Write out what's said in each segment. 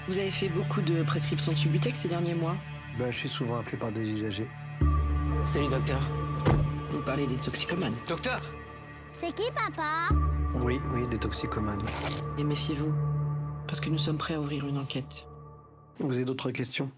Vous avez fait beaucoup de prescriptions de Subutex ces derniers mois. Je suis souvent appelé par des usagers. Salut docteur. Vous parlez des toxicomanes. Docteur! C'est qui, papa? Oui, des toxicomanes. Et méfiez-vous, parce que nous sommes prêts à ouvrir une enquête. Vous avez d'autres questions?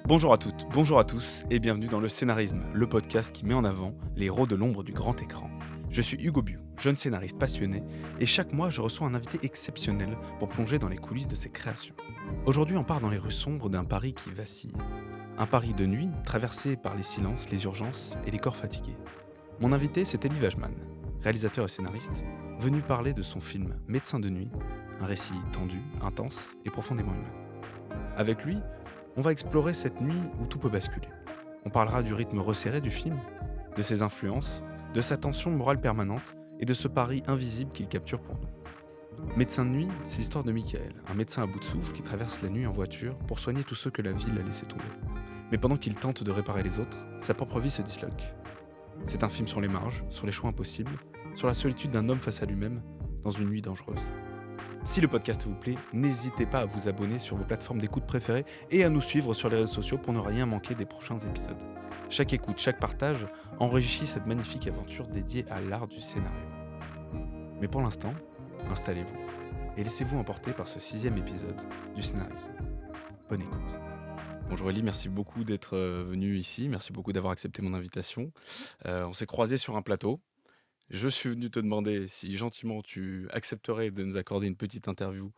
Bonjour à toutes, bonjour à tous et bienvenue dans Le Scénarisme, le podcast qui met en avant les héros de l'ombre du grand écran. Je suis Hugo Biou, jeune scénariste passionné, et chaque mois je reçois un invité exceptionnel pour plonger dans les coulisses de ses créations. Aujourd'hui on part dans les rues sombres d'un Paris qui vacille. Un Paris de nuit, traversé par les silences, les urgences et les corps fatigués. Mon invité c'est Elie Wajman, réalisateur et scénariste, venu parler de son film Médecin de nuit, un récit tendu, intense et profondément humain. Avec lui, on va explorer cette nuit où tout peut basculer. On parlera du rythme resserré du film, de ses influences, de sa tension morale permanente et de ce Paris invisible qu'il capture pour nous. Médecin de nuit, c'est l'histoire de Michael, un médecin à bout de souffle qui traverse la nuit en voiture pour soigner tous ceux que la ville a laissé tomber. Mais pendant qu'il tente de réparer les autres, sa propre vie se disloque. C'est un film sur les marges, sur les choix impossibles, sur la solitude d'un homme face à lui-même, dans une nuit dangereuse. Si le podcast vous plaît, n'hésitez pas à vous abonner sur vos plateformes d'écoute préférées et à nous suivre sur les réseaux sociaux pour ne rien manquer des prochains épisodes. Chaque écoute, chaque partage enrichit cette magnifique aventure dédiée à l'art du scénario. Mais pour l'instant, installez-vous et laissez-vous emporter par ce 6e épisode du scénarisme. Bonne écoute. Bonjour Elie, merci beaucoup d'être venu ici, merci beaucoup d'avoir accepté mon invitation. On s'est croisés sur un plateau. Je suis venu te demander si gentiment tu accepterais de nous accorder une petite interview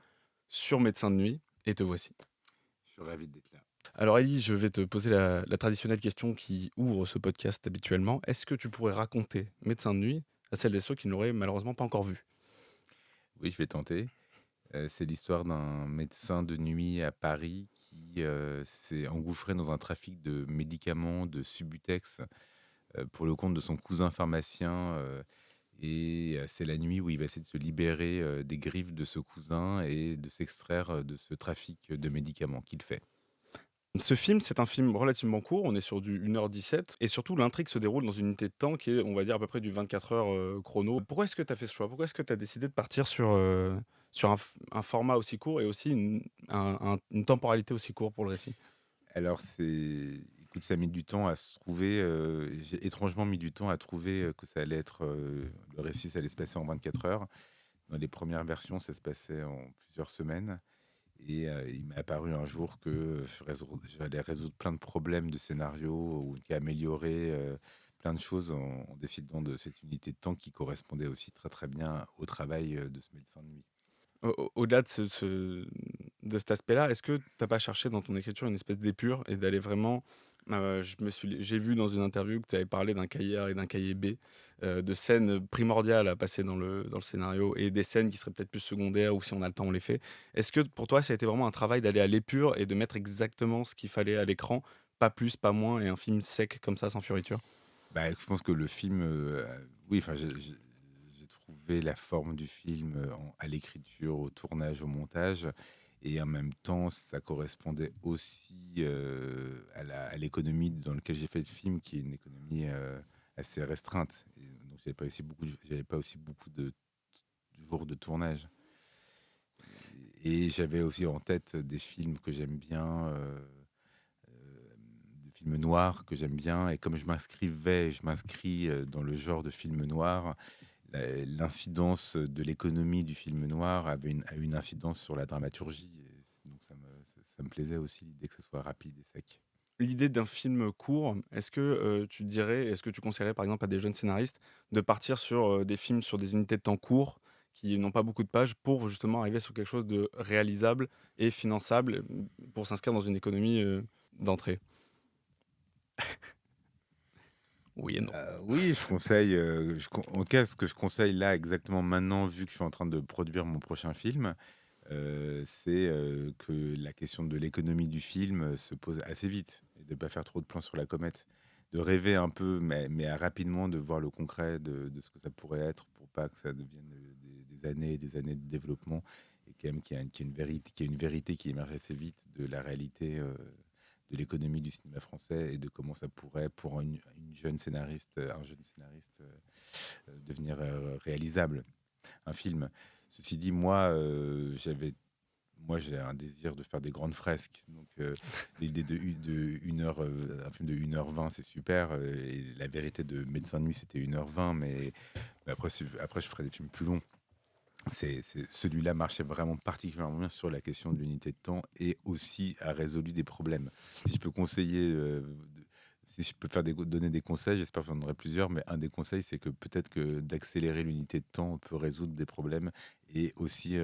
sur Médecin de nuit, et te voici. Je suis ravi d'être là. Alors Elie, je vais te poser la traditionnelle question qui ouvre ce podcast habituellement. Est-ce que tu pourrais raconter Médecin de nuit à celles et ceux qui ne l'auraient malheureusement pas encore vu? Oui, je vais tenter. C'est l'histoire d'un médecin de nuit à Paris qui s'est engouffré dans un trafic de médicaments, de Subutex, pour le compte de son cousin pharmacien. Et c'est la nuit où il va essayer de se libérer des griffes de ce cousin et de s'extraire de ce trafic de médicaments qu'il fait. Ce film, c'est un film relativement court, on est sur du 1h17, et surtout l'intrigue se déroule dans une unité de temps qui est, on va dire, à peu près du 24 heures chrono. Pourquoi est-ce que tu as fait ce choix? Pourquoi est-ce que tu as décidé de partir sur un format aussi court et aussi une temporalité aussi courte pour le récit? Alors, écoute, ça a mis du temps à se trouver. J'ai étrangement mis du temps à trouver que ça allait être. Le récit, ça allait se passer en 24 heures. Dans les premières versions, ça se passait en plusieurs semaines. Et il m'est apparu un jour que j'allais résoudre plein de problèmes de scénario ou améliorer plein de choses en décidant de cette unité de temps qui correspondait aussi très très bien au travail de ce médecin de nuit. Au-delà de cet aspect-là, est-ce que tu n'as pas cherché dans ton écriture une espèce d'épure et d'aller vraiment... j'ai vu dans une interview que tu avais parlé d'un cahier A et d'un cahier B, de scènes primordiales à passer dans le scénario et des scènes qui seraient peut-être plus secondaires ou si on a le temps on les fait. Est-ce que pour toi ça a été vraiment un travail d'aller à l'épure et de mettre exactement ce qu'il fallait à l'écran, pas plus, pas moins, et un film sec comme ça sans fioriture? Je pense que le film, oui, enfin, j'ai trouvé la forme du film à l'écriture, au tournage, au montage. Et en même temps, ça correspondait aussi à l'économie dans laquelle j'ai fait le film, qui est une économie assez restreinte. Et donc, j'avais pas aussi beaucoup de jours de tournage. Et j'avais aussi en tête des films que j'aime bien, des films noirs que j'aime bien. Et comme je m'inscris dans le genre de film noir, l'incidence de l'économie du film noir a une incidence sur la dramaturgie. Et donc ça me plaisait aussi l'idée que ce soit rapide et sec. L'idée d'un film court, est-ce que est-ce que tu conseillerais par exemple à des jeunes scénaristes de partir sur des films sur des unités de temps courts qui n'ont pas beaucoup de pages pour justement arriver sur quelque chose de réalisable et finançable pour s'inscrire dans une économie d'entrée? Oui et non. Oui, je conseille. En tout cas, ce que je conseille là exactement maintenant, vu que je suis en train de produire mon prochain film, c'est que la question de l'économie du film se pose assez vite et de ne pas faire trop de plans sur la comète, de rêver un peu, mais rapidement de voir le concret de ce que ça pourrait être pour pas que ça devienne des années et des années de développement et quand même qu'il y a une vérité qui émerge assez vite de la réalité de l'économie du cinéma français et de comment ça pourrait, pour une jeune scénariste, un jeune scénariste, devenir réalisable, un film. Ceci dit, moi, j'ai un désir de faire des grandes fresques. Donc, l'idée de une heure, un film de 1h20, c'est super. Et la vérité de Médecin de nuit, c'était 1h20. Mais après, je ferai des films plus longs. Celui-là marchait vraiment particulièrement bien sur la question de l'unité de temps et aussi a résolu des problèmes. Si je peux conseiller, si je peux donner des conseils, j'espère que j'en aurai plusieurs, mais un des conseils, c'est que peut-être que d'accélérer l'unité de temps peut résoudre des problèmes et aussi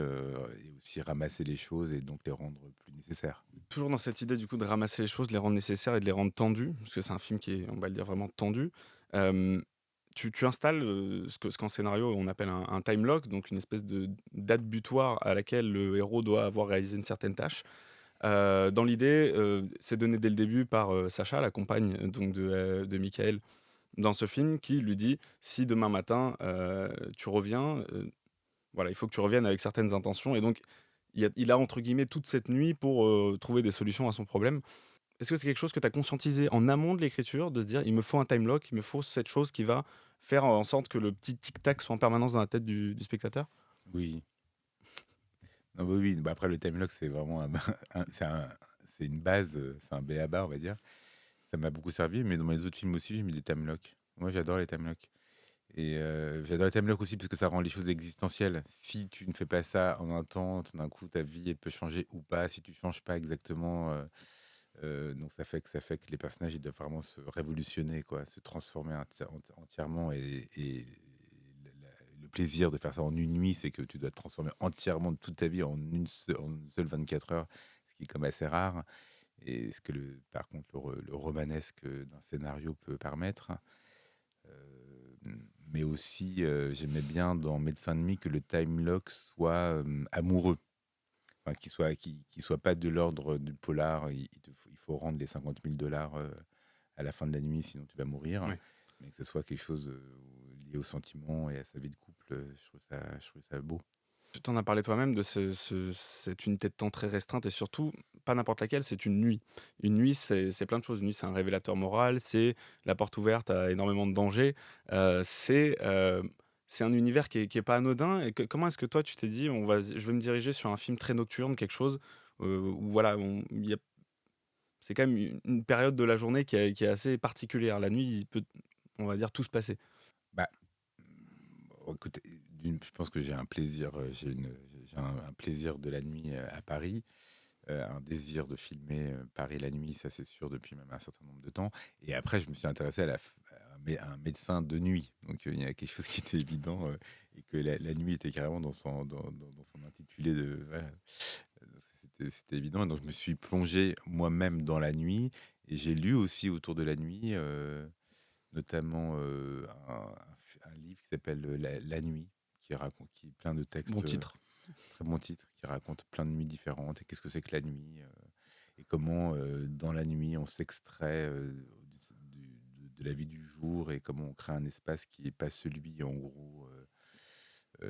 ramasser les choses et donc les rendre plus nécessaires. Toujours dans cette idée du coup de ramasser les choses, de les rendre nécessaires et de les rendre tendues, parce que c'est un film qui est, on va le dire, vraiment tendu. Euh, tu installes ce qu'en scénario on appelle un time lock, donc une espèce de date butoir à laquelle le héros doit avoir réalisé une certaine tâche. Dans l'idée, c'est donné dès le début par Sacha, la compagne donc de Michael, dans ce film, qui lui dit si demain matin tu reviens, voilà, il faut que tu reviennes avec certaines intentions. Et donc, il a entre guillemets toute cette nuit pour trouver des solutions à son problème. Est-ce que c'est quelque chose que tu as conscientisé en amont de l'écriture, de se dire il me faut un time lock, il me faut cette chose qui va faire en sorte que le petit tic-tac soit en permanence dans la tête du spectateur? Oui. Non, bah oui. Bah après, le time lock, c'est vraiment c'est une base, c'est un b.a.-ba, on va dire. Ça m'a beaucoup servi, mais dans mes autres films aussi, j'ai mis des time locks. Moi, j'adore les time locks. Et j'adore les time locks aussi parce que ça rend les choses existentielles. Si tu ne fais pas ça en un temps, tout d'un coup, ta vie, elle peut changer ou pas. Si tu changes pas exactement, donc ça fait que les personnages, ils doivent vraiment se révolutionner, quoi, se transformer entièrement. Et le plaisir de faire ça en une nuit, c'est que tu dois te transformer entièrement toute ta vie en une seule 24 heures, ce qui est comme assez rare. Et ce que, par contre, le romanesque d'un scénario peut permettre. Mais aussi, j'aimais bien dans Médecin de nuit que le time lock soit amoureux. Enfin, qu'il soit pas de l'ordre du polar. Il faut rendre les $50 000 à la fin de la nuit, sinon tu vas mourir. Oui. Mais que ce soit quelque chose lié au sentiment et à sa vie de couple, je trouve ça beau. Tu t'en as parlé toi-même de cette unité de temps très restreinte et surtout, pas n'importe laquelle, c'est une nuit. Une nuit, c'est plein de choses. Une nuit, c'est un révélateur moral, c'est la porte ouverte à énormément de dangers. C'est un univers qui est pas anodin. Et comment est-ce que toi, tu t'es dit, je vais me diriger sur un film très nocturne, quelque chose où voilà, c'est quand même une période de la journée qui est assez particulière. La nuit, il peut, on va dire, tout se passer. Bah, écoute, je pense que j'ai un plaisir, j'ai un plaisir de la nuit à Paris, un désir de filmer Paris la nuit, ça c'est sûr, depuis même un certain nombre de temps. Et après, je me suis intéressé à un médecin de nuit. Donc il y a quelque chose qui était évident et que la nuit était carrément dans son intitulé de. Voilà. C'était évident. Et donc je me suis plongé moi-même dans la nuit et j'ai lu aussi autour de la nuit, notamment un livre qui s'appelle La Nuit, qui est plein de textes. Bon titre. Très bon titre, qui raconte plein de nuits différentes et qu'est-ce que c'est que la nuit et comment dans la nuit on s'extrait de la vie du jour et comment on crée un espace qui n'est pas celui en gros on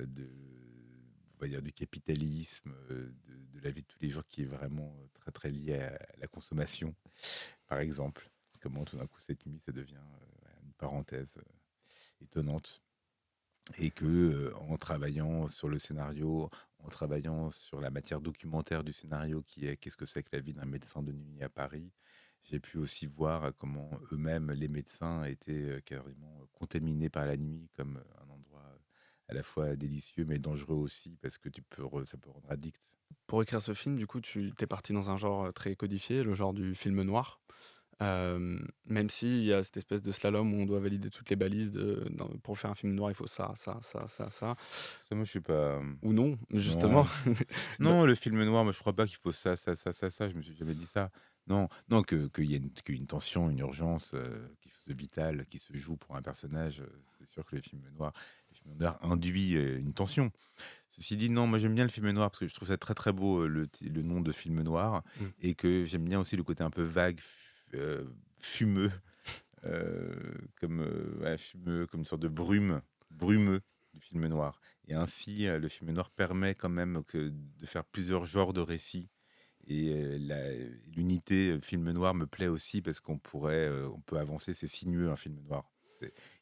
va dire du capitalisme, de la vie de tous les jours qui est vraiment très très lié à la consommation, par exemple. Comment tout d'un coup cette nuit ça devient une parenthèse étonnante. Et que en travaillant sur le scénario, en travaillant sur la matière documentaire du scénario qui est qu'est-ce que c'est que la vie d'un médecin de nuit à Paris, j'ai pu aussi voir comment eux-mêmes, les médecins, étaient carrément contaminés par la nuit comme un endroit à la fois délicieux mais dangereux aussi parce que ça peut rendre addict. Pour écrire ce film, du coup, tu t'es parti dans un genre très codifié, le genre du film noir. Même s'il y a cette espèce de slalom où on doit valider toutes les balises pour faire un film noir, il faut ça, ça, ça, ça, ça. Ça, moi, je suis pas. Ou non, justement. Non, le film noir, moi, je crois pas qu'il faut ça, ça, ça, ça, ça. Je me suis jamais dit ça. Non, non, qu'il y ait une tension, une urgence, quelque chose de vital qui se joue pour un personnage. C'est sûr que le film noir induit une tension. Ceci dit, non, moi j'aime bien le film noir parce que je trouve ça très très beau le nom de film noir et que j'aime bien aussi le côté un peu vague, fumeux, fumeux, comme une sorte de brumeux du film noir. Et ainsi, le film noir permet quand même de faire plusieurs genres de récits Et l'unité film noir me plaît aussi parce on peut avancer, c'est sinueux un film noir.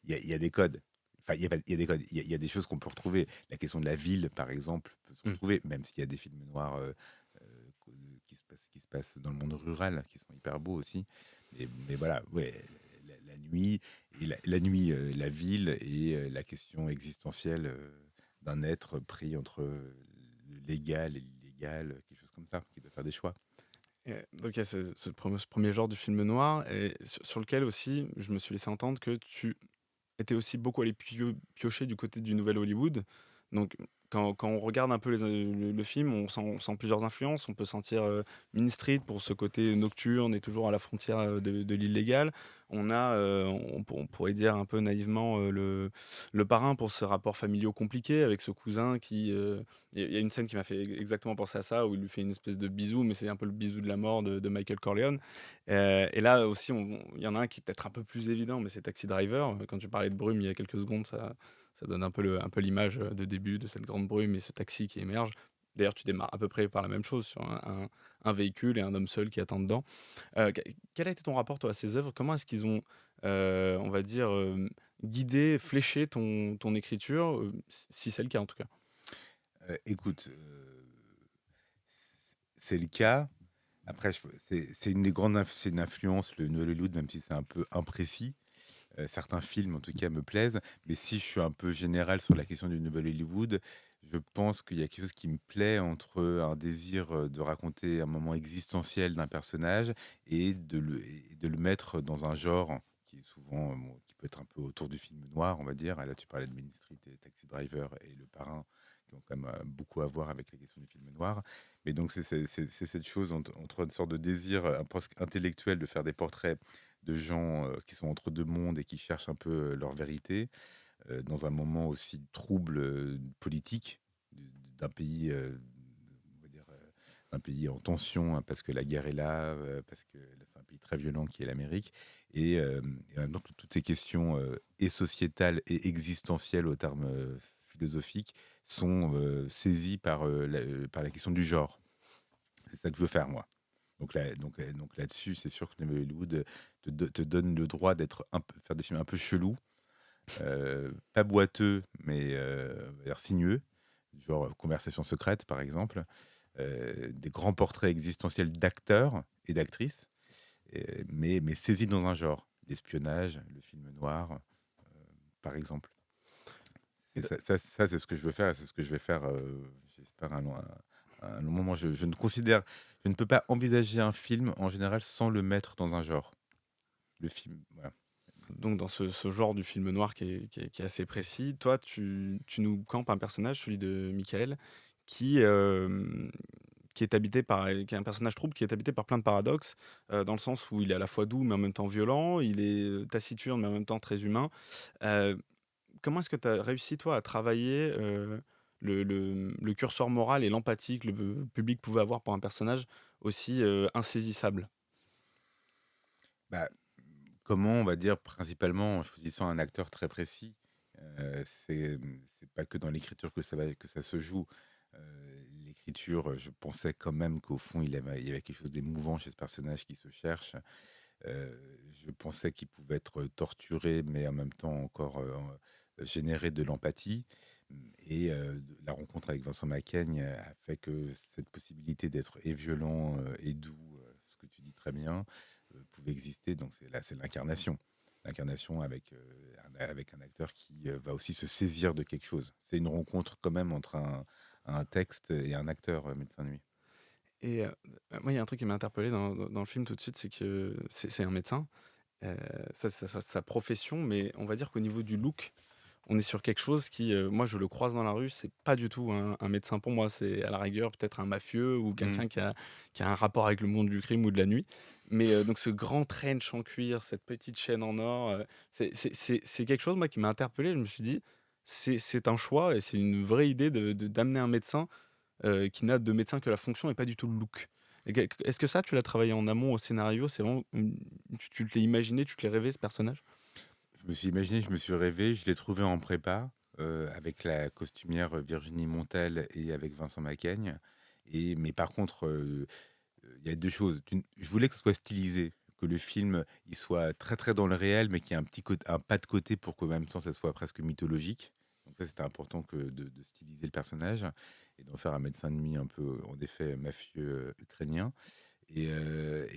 Il y a des codes. Enfin, il y a des codes, il y a des choses qu'on peut retrouver. La question de la ville, par exemple, peut se Mm. retrouver, même s'il y a des films noirs qui se passent dans le monde rural, qui sont hyper beaux aussi. Mais voilà, ouais, la nuit, la nuit, la ville et la question existentielle d'un être pris entre le légal et l'illégal, quelque chose comme ça, qui doit faire des choix. Donc il y a ce premier genre du film noir, et sur lequel aussi je me suis laissé entendre que tu étais aussi beaucoup allé piocher du côté du nouvel Hollywood. Donc quand on regarde un peu le film, on sent plusieurs influences. On peut sentir Mean Street pour ce côté nocturne et toujours à la frontière de l'illégal. On pourrait dire un peu naïvement le parrain pour ce rapport familial compliqué avec ce cousin qui... Il y a une scène qui m'a fait exactement penser à ça, où il lui fait une espèce de bisou, mais c'est un peu le bisou de la mort de Michael Corleone. Et là aussi, il y en a un qui est peut-être un peu plus évident, mais c'est Taxi Driver. Quand tu parlais de brume il y a quelques secondes, ça donne un peu l'image de début de cette grande brume et ce taxi qui émerge. D'ailleurs, tu démarres à peu près par la même chose, sur un véhicule et un homme seul qui attend dedans. Quel a été ton rapport, toi, à ces œuvres? Comment est-ce qu'ils ont, on va dire, guidé, fléché ton écriture, si c'est le cas en tout cas? Écoute, c'est le cas. Après, c'est une des c'est une influence, le New Hollywood, même si c'est un peu imprécis. Certains films, en tout cas, me plaisent. Mais si je suis un peu général sur la question du Nouvel Hollywood, je pense qu'il y a quelque chose qui me plaît entre un désir de raconter un moment existentiel d'un personnage et de le mettre dans un genre qui est souvent, bon, qui peut être un peu autour du film noir, on va dire. Et là, tu parlais de Main Street et Taxi Driver et Le Parrain, qui ont quand même beaucoup à voir avec la question du film noir. Mais donc, c'est cette chose entre une sorte de désir presque intellectuel de faire des portraits de gens qui sont entre deux mondes et qui cherchent un peu leur vérité, dans un moment aussi trouble politique d'un pays, on va dire, d'un pays en tension, hein, parce que la guerre est là, parce que c'est un pays très violent qui est l'Amérique, et en même temps toutes ces questions et sociétales et existentielles au terme philosophique sont saisies par la question du genre. C'est ça que je veux faire, moi. Donc là-dessus, c'est sûr que Hollywood te donne le droit faire des films un peu chelous, pas boiteux, mais on va dire sinueux, genre Conversation secrète, par exemple, des grands portraits existentiels d'acteurs et d'actrices, mais saisis dans un genre, l'espionnage, le film noir, par exemple. Et ça, c'est ce que je veux faire, et c'est ce que je vais faire, j'espère, un long moment. Je ne peux pas envisager un film en général sans le mettre dans un genre. Le film, voilà. Donc dans ce genre du film noir qui est assez précis, toi, tu nous campes un personnage, celui de Michael, qui, qui est habité qui est un personnage trouble, qui est habité par plein de paradoxes, dans le sens où il est à la fois doux mais en même temps violent, il est taciturne mais en même temps très humain. Euh, Comment est-ce que tu as réussi, toi, à travailler le curseur moral et l'empathie que le public pouvait avoir pour un personnage aussi insaisissable? Bah, comment, on va dire, principalement en choisissant un acteur très précis. C'est pas que dans l'écriture que ça se joue. L'écriture, je pensais quand même qu'au fond, il y avait quelque chose d'émouvant chez ce personnage qui se cherche. Je pensais qu'il pouvait être torturé, mais en même temps encore générer de l'empathie. Et la rencontre avec Vincent Macaigne a fait que cette possibilité d'être et violent et doux, ce que tu dis très bien, pouvait exister. Donc c'est l'incarnation. L'incarnation avec un acteur qui va aussi se saisir de quelque chose. C'est une rencontre quand même entre un texte et un acteur, Médecin de nuit. Et moi, il y a un truc qui m'a interpellé dans le film tout de suite, c'est que c'est un médecin, sa profession, mais on va dire qu'au niveau du look, on est sur quelque chose qui, moi, je le croise dans la rue, c'est pas du tout un médecin pour moi. C'est à la rigueur peut-être un mafieux ou Mm. quelqu'un qui a un rapport avec le monde du crime ou de la nuit. Mais donc ce grand trench en cuir, cette petite chaîne en or, c'est quelque chose, moi, qui m'a interpellé. Je me suis dit, c'est un choix et c'est une vraie idée d'amener un médecin qui n'a de médecin que la fonction et pas du tout le look. Est-ce que ça, tu l'as travaillé en amont au scénario? C'est vraiment, tu te l'as imaginé, tu te l'as rêvé, ce personnage? Je me suis imaginé, je me suis rêvé, je l'ai trouvé en prépa avec la costumière Virginie Montel et avec Vincent Macaigne. Mais par contre, il y a 2 choses. Je voulais que ce soit stylisé, que le film, il soit très, très dans le réel, mais qu'il y ait un pas de côté pour qu'en même temps, ça soit presque mythologique. Donc ça, c'était important que de styliser le personnage et d'en faire un médecin de nuit un peu, en effet, mafieux ukrainien. Et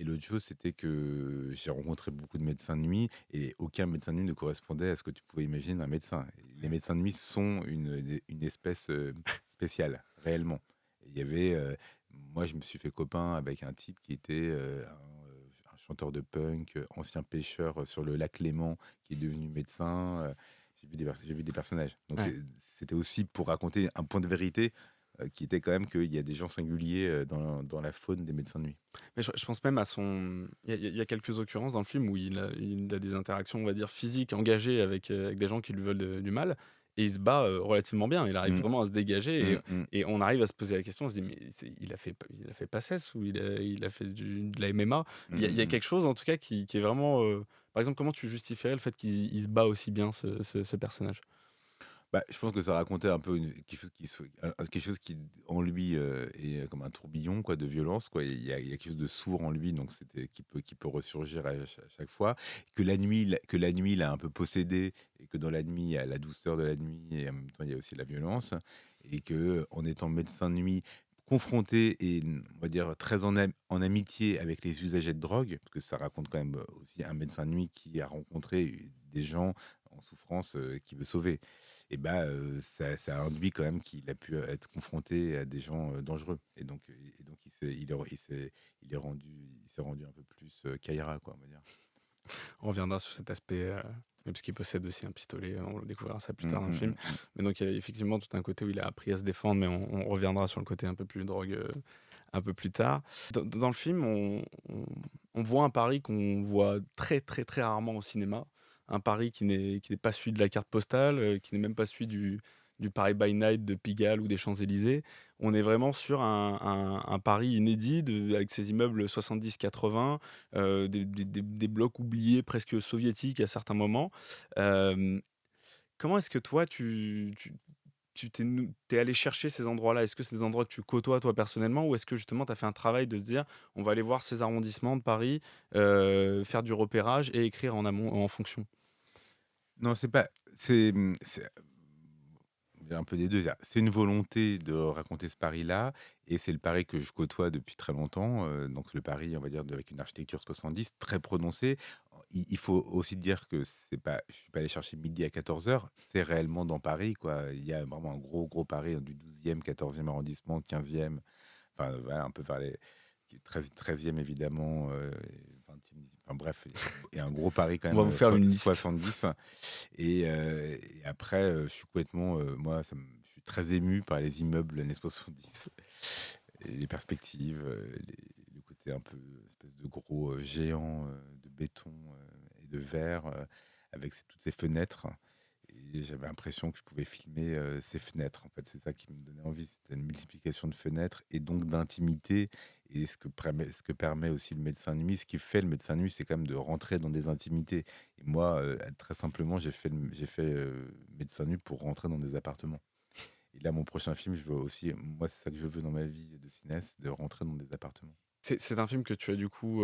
l'autre chose, c'était que j'ai rencontré beaucoup de médecins de nuit et aucun médecin de nuit ne correspondait à ce que tu pouvais imaginer d'un médecin. Et les médecins de nuit sont une espèce spéciale, réellement. Et il y avait, moi, je me suis fait copain avec un type qui était un chanteur de punk, ancien pêcheur sur le lac Léman, qui est devenu médecin. J'ai vu des personnages. Donc Ouais. c'était aussi pour raconter un point de vérité qui était quand même qu'il y a des gens singuliers dans la faune des médecins de nuit. Mais je pense même à son. Il y a quelques occurrences dans le film où il a des interactions, on va dire, physiques, engagées avec des gens qui lui veulent du mal. Et il se bat relativement bien. Il arrive Mm, vraiment à se dégager. mm, mm, Et on arrive à se poser la question. On se dit, mais il a fait PACES ou il a fait de la MMA. mm, Il y a mm. quelque chose, en tout cas, qui est vraiment. Par exemple, comment tu justifierais le fait qu'il se bat aussi bien, ce personnage? Bah, je pense que ça racontait un peu quelque chose qui en lui est comme un tourbillon quoi, de violence. Quoi. Il y a quelque chose de sourd en lui, donc qui peut ressurgir à chaque fois. Que la nuit l'a un peu possédé, et que dans la nuit, il y a la douceur de la nuit, et en même temps, il y a aussi la violence. Et que en étant médecin de nuit, confronté et on va dire très en amitié avec les usagers de drogue, parce que ça raconte quand même aussi un médecin de nuit qui a rencontré des gens en souffrance qui veut sauver. Et bah, ça a induit quand même qu'il a pu être confronté à des gens dangereux. Et donc il s'est rendu un peu plus Kaira, quoi, on va dire. On reviendra sur cet aspect, parce qu'il possède aussi un pistolet, on le découvrira ça plus Mm, tard dans le mm, film. mm, Mais donc il y a effectivement tout un côté où il a appris à se défendre, mais on reviendra sur le côté un peu plus drogue un peu plus tard. Dans le film, on voit un Paris qu'on voit très très très rarement au cinéma. Un Paris qui n'est pas celui de la carte postale, qui n'est même pas celui du Paris by Night de Pigalle ou des Champs-Élysées. On est vraiment sur un Paris inédit avec ses immeubles 70-80, des blocs oubliés presque soviétiques à certains moments. Euh, Comment est-ce que toi, t'es allé chercher ces endroits-là? Est-ce que c'est des endroits que tu côtoies toi personnellement ou est-ce que justement tu as fait un travail de se dire on va aller voir ces arrondissements de Paris, faire du repérage et écrire en amont, en fonction? Non, c'est pas. C'est il y a un peu des deux. C'est une volonté de raconter ce Paris-là, et c'est le Paris que je côtoie depuis très longtemps. Donc le Paris, on va dire, avec une architecture 70 très prononcée. Il faut aussi dire que c'est pas, je suis pas allé chercher midi à 14 heures. C'est réellement dans Paris, quoi. Il y a vraiment un gros, gros Paris du 12e, 14e arrondissement, 15e. Enfin, voilà, un peu vers les 13e évidemment, 20e, enfin bref, et un gros Paris quand On va même, vous faire une liste. 70. Et après, je suis complètement, moi, je suis très ému par les immeubles années 70, et les perspectives, le côté un peu espèce de gros géant de béton et de verre, avec toutes ces fenêtres. Et j'avais l'impression que je pouvais filmer ces fenêtres. En fait, c'est ça qui me donnait envie. C'était une multiplication de fenêtres et donc d'intimité. Et ce que permet aussi le médecin de nuit, ce qui fait le médecin de nuit, c'est quand même de rentrer dans des intimités. Et moi, très simplement, j'ai fait médecin de nuit pour rentrer dans des appartements. Et là, mon prochain film, je veux aussi, moi, c'est ça que je veux dans ma vie de cinéaste, de rentrer dans des appartements. C'est un film que tu as du coup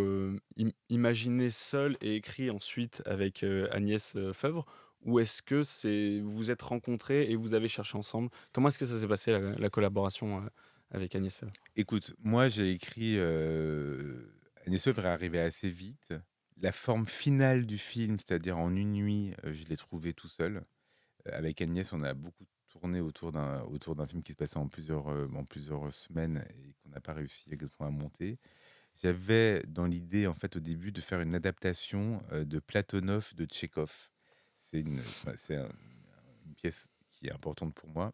imaginé seul et écrit ensuite avec Agnès Feuvre, ou est-ce que vous vous êtes rencontrés et vous avez cherché ensemble? Comment est-ce que ça s'est passé la collaboration avec Agnès Feuvre? Écoute, moi, j'ai écrit. Agnès Œuvre est arrivée assez vite. La forme finale du film, c'est-à-dire en une nuit, je l'ai trouvé tout seul. Avec Agnès, on a beaucoup tourné autour d'un film qui se passait en plusieurs semaines et qu'on n'a pas réussi exactement à monter. J'avais dans l'idée, en fait, au début, de faire une adaptation de Platonov de Tchekhov. Une pièce qui est importante pour moi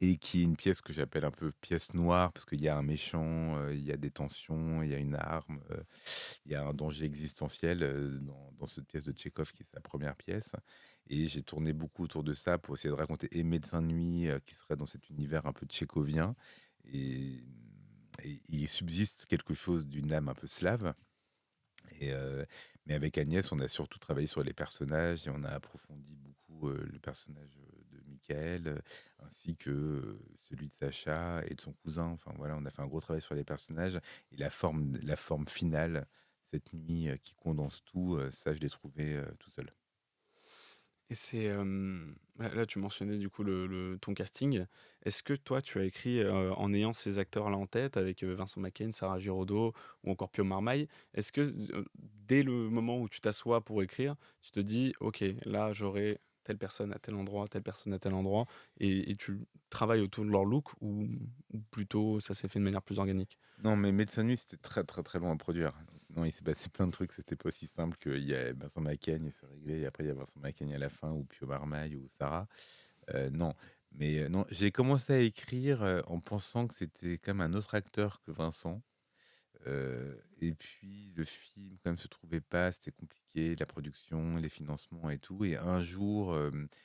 et qui est une pièce que j'appelle un peu pièce noire, parce qu'il y a un méchant, il y a des tensions, il y a une arme, il y a un danger existentiel dans cette pièce de Tchekhov qui est sa première pièce. Et j'ai tourné beaucoup autour de ça pour essayer de raconter et Médecin de nuit qui serait dans cet univers un peu tchécovien. Et, et il subsiste quelque chose d'une âme un peu slave. Mais avec Agnès, on a surtout travaillé sur les personnages et on a approfondi beaucoup le personnage de Michael, ainsi que celui de Sacha et de son cousin. Enfin voilà, on a fait un gros travail sur les personnages et la forme finale, cette nuit qui condense tout, ça je l'ai trouvé tout seul. Et c'est là, tu mentionnais du coup ton casting. Est-ce que toi tu as écrit en ayant ces acteurs-là en tête avec Vincent Macaigne, Sarah Giraudot ou encore Pio Marmaille? Est-ce que dès le moment où tu t'assois pour écrire, tu te dis ok, là j'aurai telle personne à tel endroit, telle personne à tel endroit, et tu travailles autour de leur look, ou plutôt ça s'est fait de manière plus organique? Non, mais Médecin de nuit, c'était très très très long à produire. Non, il s'est passé plein de trucs, c'était pas aussi simple qu'il y a Vincent Macaigne et c'est réglé, et après il y a Vincent Macaigne à la fin, ou Pio Marmaille, ou Sarah. Non, mais non, j'ai commencé à écrire en pensant que c'était quand même un autre acteur que Vincent. Et puis le film quand même se trouvait pas, c'était compliqué, la production, les financements et tout. Et un jour,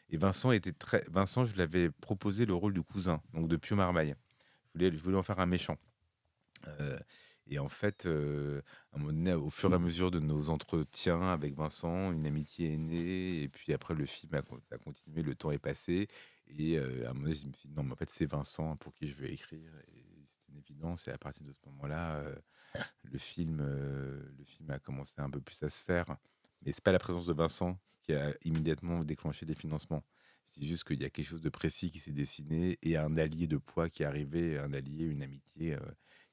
et Vincent, je lui avais proposé le rôle du cousin, donc de Pio Marmaille. Je voulais en faire un méchant. Euh, et en fait, à un moment donné, au fur et à mesure de nos entretiens avec Vincent, une amitié est née. Et puis après, le film ça a continué, le temps est passé. Et à un moment donné, je me suis dit, non, mais en fait, c'est Vincent pour qui je veux écrire. Et c'était une évidence. Et à partir de ce moment-là, le film a commencé un peu plus à se faire. Mais c'est pas la présence de Vincent qui a immédiatement déclenché les financements. Je dis juste qu'il y a quelque chose de précis qui s'est dessiné et un allié de poids qui est arrivé, un allié, une amitié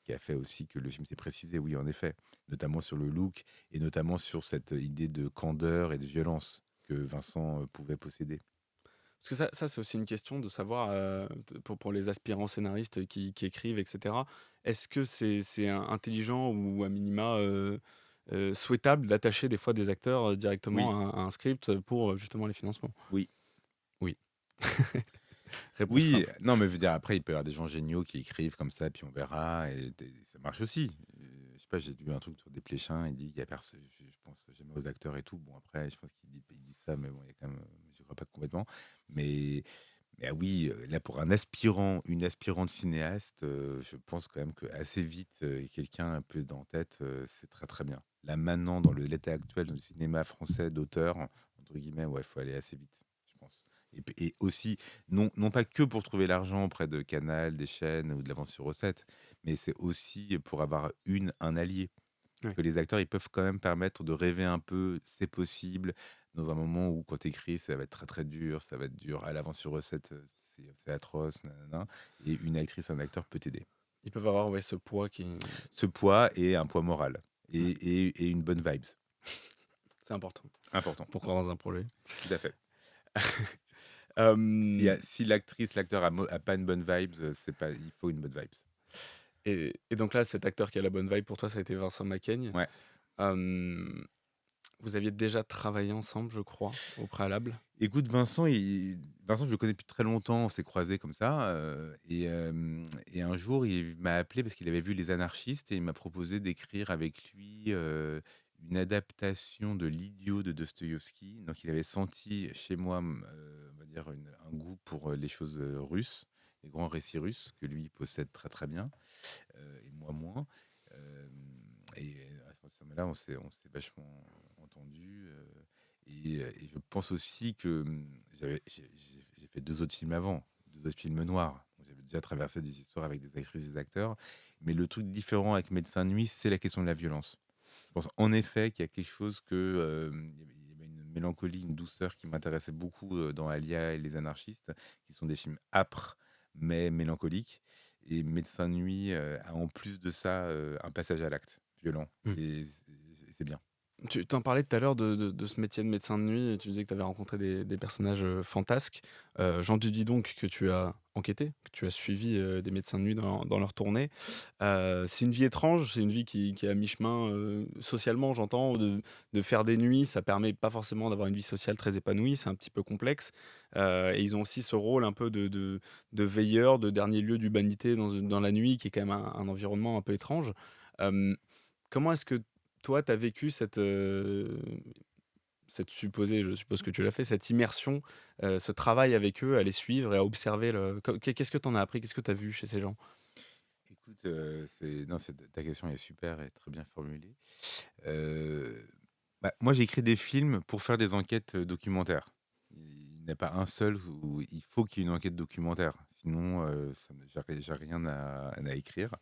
qui a fait aussi que le film s'est précisé, oui, en effet, notamment sur le look et notamment sur cette idée de candeur et de violence que Vincent pouvait posséder. Parce que ça c'est aussi une question de savoir, pour les aspirants scénaristes qui écrivent, etc. Est-ce que c'est intelligent ou à minima souhaitable d'attacher des fois des acteurs Oui, directement à un script pour justement les financements? oui. Oui. Réponse Oui, simple. non, mais je veux dire, après, il peut y avoir des gens géniaux qui écrivent comme ça, puis on verra, et ça marche aussi. Je sais pas, j'ai lu un truc sur Desplechin, il dit qu'il y a personne, je pense jamais aux acteurs et tout. Bon, après, je pense qu'il dit ça, mais bon, il y a quand même, je crois pas complètement. Mais, mais ah oui, là, pour une aspirante cinéaste, je pense quand même que assez vite, quelqu'un un peu dans tête, c'est très très bien. Là, maintenant, dans l'état actuel du cinéma français d'auteur, entre guillemets, ouais, il faut aller assez vite, je pense. Et aussi, non pas que pour trouver l'argent auprès de Canal, des chaînes ou de la vente sur recette, mais c'est aussi pour avoir un allié. Ouais. Que les acteurs, ils peuvent quand même permettre de rêver un peu, c'est possible, dans un moment où quand tu écris, ça va être très très dur, ça va être dur, à l'avance sur recette, c'est atroce, nanana, et une actrice, un acteur peut t'aider. Ils peuvent avoir, ouais, ce poids qui... Ce poids et un poids moral, et, Ouais, et une bonne vibes, c'est important important, pour croire dans un projet. tout à fait. Euh, Si l'actrice, l'acteur a pas une bonne vibes, c'est pas, il faut une bonne vibes. et donc là, cet acteur qui a la bonne vibe pour toi, ça a été Vincent Macaigne. Ouais. Euh, Vous aviez déjà travaillé ensemble, je crois, au préalable. Écoute, Vincent, je le connais depuis très longtemps, on s'est croisés comme ça. Et un jour, il m'a appelé parce qu'il avait vu Les Anarchistes et il m'a proposé d'écrire avec lui une adaptation de L'Idiot de Dostoïevski. Donc, il avait senti chez moi, on va dire, un goût pour les choses russes, les grands récits russes que lui possède très très bien, et moi moins. Euh, et à ce moment-là, on s'est vachement entendu. Et je pense aussi que j'ai fait 2 autres films avant, 2 autres films noirs. Donc, j'avais déjà traversé des histoires avec des actrices et des acteurs. Mais le truc différent avec Médecin de nuit, c'est la question de la violence. Je pense en effet qu'il y a quelque chose il y avait une mélancolie, une douceur qui m'intéressait beaucoup dans Alia et Les Anarchistes, qui sont des films âpres mais mélancoliques. Et Médecin de nuit a en plus de ça un passage à l'acte violent. Hmm. Et c'est bien. Tu t'en parlais tout à l'heure de ce métier de médecin de nuit, et tu disais que tu avais rencontré des personnages fantasques. J'en déduis donc que tu as enquêté, que tu as suivi des médecins de nuit dans leur tournée. C'est une vie étrange, c'est une vie qui est à mi-chemin socialement, j'entends, de faire des nuits. Ça permet pas forcément d'avoir une vie sociale très épanouie, c'est un petit peu complexe. Et ils ont aussi ce rôle un peu de veilleur, de dernier lieu d'humanité dans la nuit, qui est quand même un environnement un peu étrange. Euh, Comment est-ce que toi, tu as vécu cette supposée, je suppose que tu l'as fait, cette immersion, ce travail avec eux, à les suivre et à observer qu'est-ce que tu en as appris, qu'est-ce que tu as vu chez ces gens? Écoute, non, ta question est super et très bien formulée. Heu, Moi, j'ai écrit des films pour faire des enquêtes documentaires. n'y a pas un seul où il faut qu'il y ait une enquête documentaire. Sinon, j'ai rien à écrire.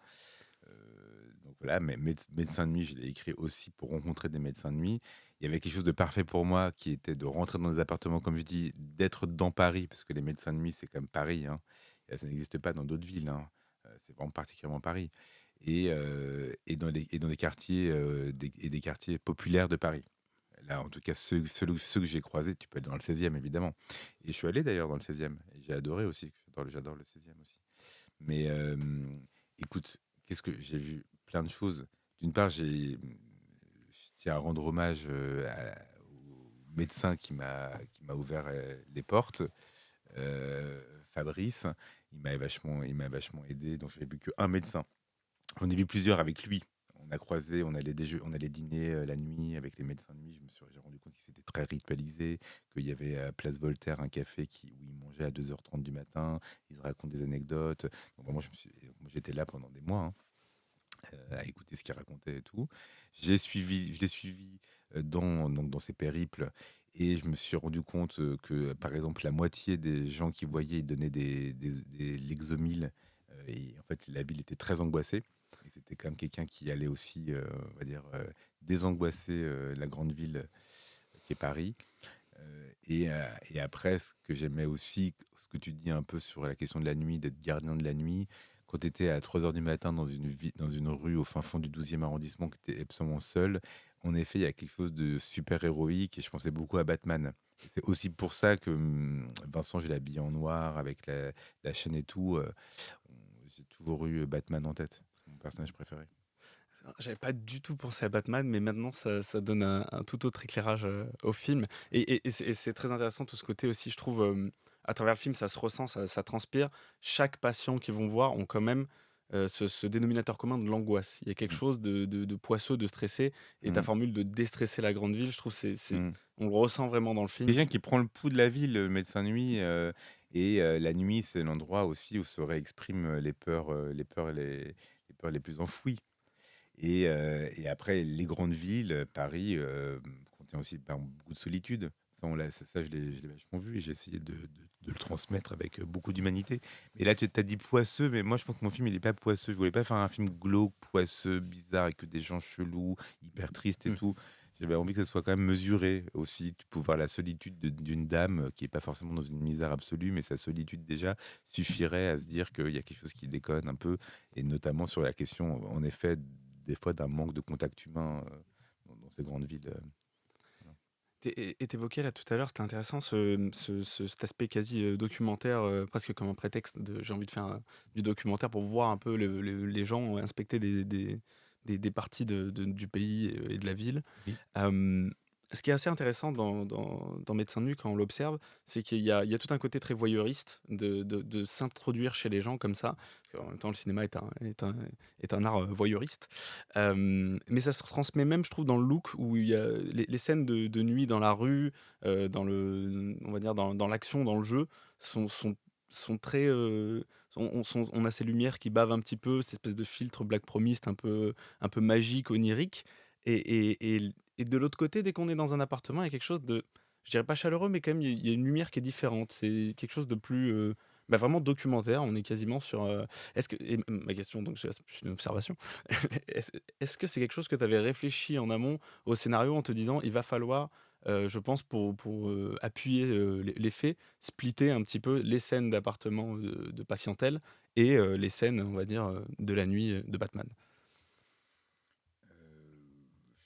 Donc voilà, mais médecin de nuit, je l'ai écrit aussi pour rencontrer des médecins de nuit. Il y avait quelque chose de parfait pour moi qui était de rentrer dans des appartements, comme je dis, d'être dans Paris, parce que les médecins de nuit, c'est comme Paris, hein. Ça n'existe pas dans d'autres villes, hein. C'est vraiment particulièrement Paris. Et dans des quartiers, des quartiers populaires de Paris. Là, en tout cas, ceux que j'ai croisés, tu peux être dans le 16e, évidemment. Et je suis allé d'ailleurs dans le 16e. Et j'ai adoré aussi. J'adore le 16e aussi. Mais écoute, qu'est-ce que j'ai vu plein de choses. D'une part, je tiens à rendre hommage au médecin qui m'a ouvert les portes, Fabrice. Il m'a vachement aidé. Donc, j'ai vu qu'un médecin. J'en ai vu plusieurs avec lui. On a croisé, on allait dîner la nuit avec les médecins de nuit. J'ai rendu compte que c'était très ritualisé, qu'il y avait à Place Voltaire un café où ils mangeaient à 2h30 du matin. Ils se racontent des anecdotes. Donc vraiment, moi, j'étais là pendant des mois, hein, à écouter ce qu'il racontait et tout. Je l'ai suivi dans ses périples et je me suis rendu compte que, par exemple, la moitié des gens qui voyaient, ils donnaient des Lexomil. Et en fait, la ville était très angoissée. Et c'était quand même quelqu'un qui allait aussi, on va dire, désangoisser la grande ville qui est Paris. Et après, ce que j'aimais aussi, ce que tu dis un peu sur la question de la nuit, d'être gardien de la nuit, quand tu étais à 3h du matin dans une rue au fin fond du 12e arrondissement, que tu étais absolument seul, en effet, il y a quelque chose de super héroïque et je pensais beaucoup à Batman. Et c'est aussi pour ça que Vincent, je l'ai habillé en noir avec la chaîne et tout. J'ai toujours eu Batman en tête. C'est mon personnage préféré. J'avais pas du tout pensé à Batman, mais maintenant ça donne un tout autre éclairage au film. Et c'est très intéressant tout ce côté aussi, je trouve, à travers le film, ça se ressent, ça transpire. Chaque patient qu'ils vont voir ont quand même ce dénominateur commun de l'angoisse. Il y a quelque Mm. chose de poisseux, de stressé. Et ta Mm. formule de déstresser la grande ville, je trouve, Mm. on le ressent vraiment dans le film. Quelqu'un qui prend le pouls de la ville, le médecin de nuit, et la nuit, c'est l'endroit aussi où se réexpriment les peurs les plus enfouies. Et après, les grandes villes, Paris, contient aussi beaucoup de solitude. Ça, je l'ai vachement vu et j'ai essayé de le transmettre avec beaucoup d'humanité. Et là, tu as dit poisseux, mais moi, je pense que mon film, il n'est pas poisseux. Je voulais pas faire un film glauque, poisseux, bizarre, avec que des gens chelous, hyper tristes et Mm. tout. J'avais envie que ce soit quand même mesuré aussi. Tu peux voir la solitude d'une dame qui n'est pas forcément dans une misère absolue, mais sa solitude déjà suffirait à se dire qu'il y a quelque chose qui déconne un peu, et notamment sur la question, en effet, des fois d'un manque de contact humain dans ces grandes villes. Et t'évoquais là tout à l'heure, c'était intéressant cet aspect quasi documentaire, presque comme un prétexte de j'ai envie de faire du documentaire pour voir un peu les gens inspecter des parties du pays et de la ville. Oui. Euh, Ce qui est assez intéressant dans Médecin de nuit quand on l'observe, c'est qu'il y a tout un côté très voyeuriste de s'introduire chez les gens comme ça. Parce qu'en même temps, le cinéma est un art voyeuriste. Mais ça se transmet même, je trouve, dans le look où il y a les scènes de nuit dans la rue, on va dire dans l'action, dans le jeu, sont très. On a ces lumières qui bavent un petit peu, cette espèce de filtre Black Promist un peu magique, onirique. Et de l'autre côté, dès qu'on est dans un appartement, il y a quelque chose de, je dirais pas chaleureux, mais quand même, il y a une lumière qui est différente. C'est quelque chose de plus, vraiment documentaire. On est quasiment sur. Et ma question, donc, c'est plus une observation. est-ce, est-ce que c'est quelque chose que tu avais réfléchi en amont au scénario en te disant, il va falloir, je pense, pour appuyer les faits, splitter un petit peu les scènes d'appartement de patientèle et les scènes, on va dire, de la nuit de Batman.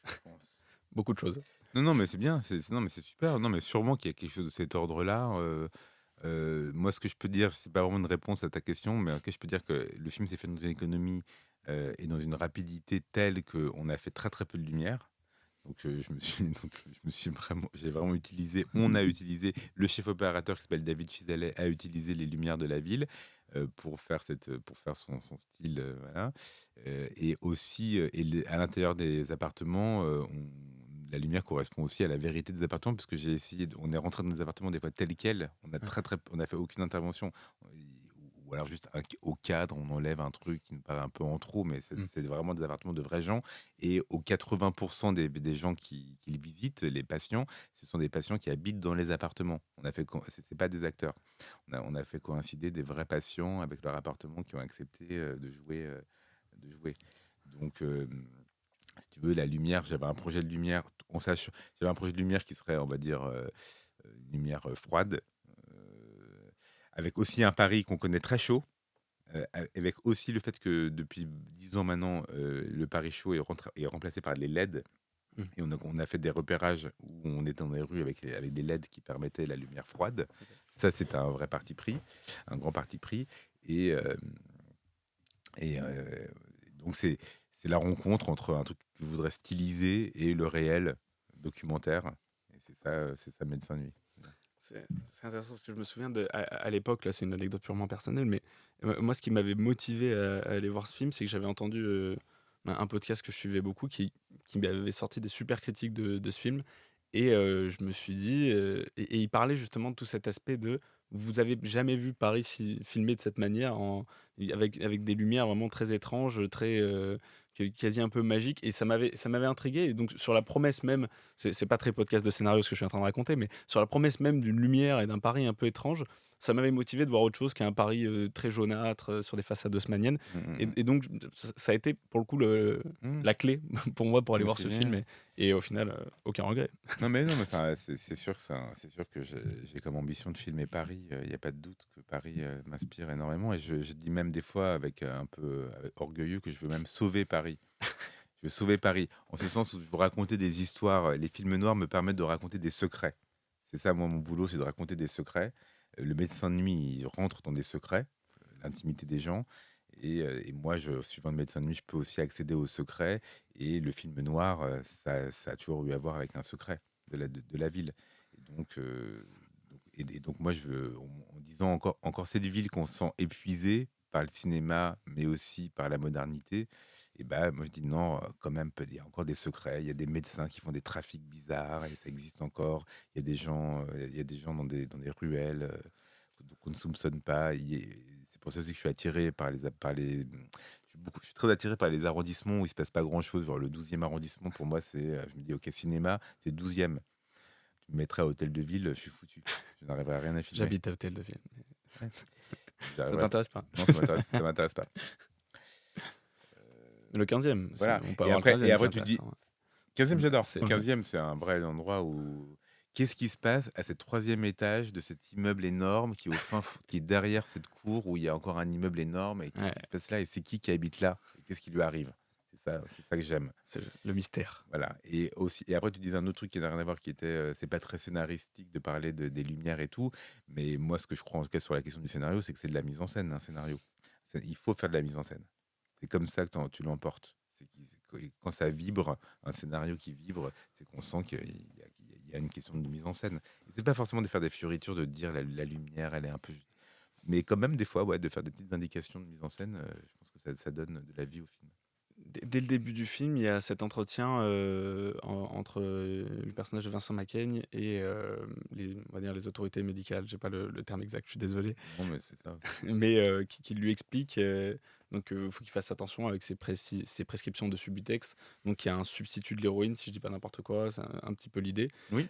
Je pense. Beaucoup de choses. Non, non, mais c'est bien. Non, mais c'est super. Non, mais sûrement qu'il y a quelque chose de cet ordre-là. Moi, ce que je peux dire, c'est pas vraiment une réponse à ta question, mais en tout cas, je peux dire que le film s'est fait dans une économie et dans une rapidité telle qu'on a fait très très peu de lumière. Donc, j'ai vraiment utilisé, on a utilisé, le chef opérateur qui s'appelle David Chisalet a utilisé les lumières de la ville pour faire son style, voilà. Et aussi, à l'intérieur des appartements, la lumière correspond aussi à la vérité des appartements, parce que on est rentré dans des appartements des fois tels quels, on a Ouais. on a fait aucune intervention, ou ou alors juste au cadre, on enlève un truc qui nous paraît un peu en trop, mais Mm. c'est vraiment des appartements de vrais gens. Et aux 80% des gens qui les visitent, les patients, ce sont des patients qui habitent dans les appartements. C'est pas des acteurs. On a fait coïncider des vrais patients avec leur appartement qui ont accepté de jouer. Donc, si tu veux, la lumière, j'avais un projet de lumière, j'avais un projet de lumière qui serait, on va dire, une lumière froide, avec aussi un Paris qu'on connaît très chaud, avec aussi le fait que depuis 10 ans maintenant, le Paris chaud est remplacé par les LED. Mm. Et on a fait des repérages où on était dans les rues avec des LED qui permettaient la lumière froide. Ça, c'est un vrai parti pris, un grand parti pris. Et, donc, c'est la rencontre entre un truc que je voudrais styliser et le réel documentaire. Et c'est ça Médecin de nuit. C'est intéressant parce que je me souviens à l'époque, là c'est une anecdote purement personnelle, mais moi ce qui m'avait motivé à aller voir ce film, c'est que j'avais entendu un podcast que je suivais beaucoup qui m'avait sorti des super critiques de ce film. Et je me suis dit, et il parlait justement de tout cet aspect de vous avez jamais vu Paris filmé de cette manière, avec des lumières vraiment très étranges, très quasi un peu magiques. Et ça m'avait intrigué. Et donc sur la promesse même, c'est pas très podcast de scénario ce que je suis en train de raconter, mais sur la promesse même d'une lumière et d'un Paris un peu étrange, ça m'avait motivé de voir autre chose qu'un Paris très jaunâtre sur des façades haussmanniennes. Et donc ça a été pour le coup la clé pour moi pour aller Mais voir c'est ce bien. film. Et au final, aucun regret. Non, mais c'est sûr, c'est sûr que j'ai comme ambition de filmer Paris. Il n'y a pas de doute que Paris m'inspire énormément. Et je dis même des fois avec un peu orgueilleux que je veux même sauver Paris. Je veux sauver Paris, en ce sens où je veux raconter des histoires. Les films noirs me permettent de raconter des secrets. C'est ça, moi, mon boulot, c'est de raconter des secrets. Le médecin de nuit, il rentre dans des secrets, l'intimité des gens. Et moi, suivant le médecin de nuit, je peux aussi accéder aux secrets. Et le film noir, ça a toujours eu à voir avec un secret de la ville. Et donc moi, en disant encore cette ville qu'on sent épuisée par le cinéma, mais aussi par la modernité, et ben moi je dis non, quand même, il y a encore des secrets. Il y a des médecins qui font des trafics bizarres et ça existe encore. Il y a des gens dans des ruelles qu'on ne soupçonne pas. C'est pour ça aussi que je suis attiré je suis très attiré par les arrondissements où il se passe pas grand chose. Genre le 12e arrondissement, pour moi, je me dis, ok, cinéma, c'est 12e. Tu me mettrais à Hôtel de Ville, je suis foutu. Je n'arriverai à rien à filmer. J'habite à Hôtel de Ville. Ça J'arriverai- t'intéresse pas? Non, ça m'intéresse pas. Le 15e, Voilà. on peut Et avoir après, le 15e et après qui est tu dis, intéressant. 15e, j'adore. C'est- 15e, c'est un vrai endroit où. Qu'est-ce qui se passe à ce troisième étage de cet immeuble énorme qui est derrière cette cour où il y a encore un immeuble énorme et qu'est-ce Ouais, qui se passe là et c'est qui habite là et qu'est-ce qui lui arrive? C'est ça que j'aime. c'est le mystère. Voilà. Et après, tu disais un autre truc qui n'a rien à voir, qui était, c'est pas très scénaristique de parler des lumières et tout, mais moi, ce que je crois en tout cas sur la question du scénario, c'est que c'est de la mise en scène, un scénario. Il faut faire de la mise en scène. C'est comme ça que tu l'emportes. Quand ça vibre, un scénario qui vibre, c'est qu'on sent qu'il y a une question de mise en scène. Et c'est pas forcément de faire des fioritures, de dire la lumière, elle est un peu. Mais quand même, des fois, ouais, de faire des petites indications de mise en scène, je pense que ça donne de la vie au film. Dès le début du film, il y a cet entretien entre le personnage de Vincent Macaigne et on va dire les autorités médicales. J'ai pas le terme exact, je suis désolé. Non, mais c'est ça. Mais qui lui explique donc faut qu'il fasse attention avec ses prescriptions de Subutex. Donc il y a un substitut de l'héroïne, si je dis pas n'importe quoi, c'est un petit peu l'idée. Oui.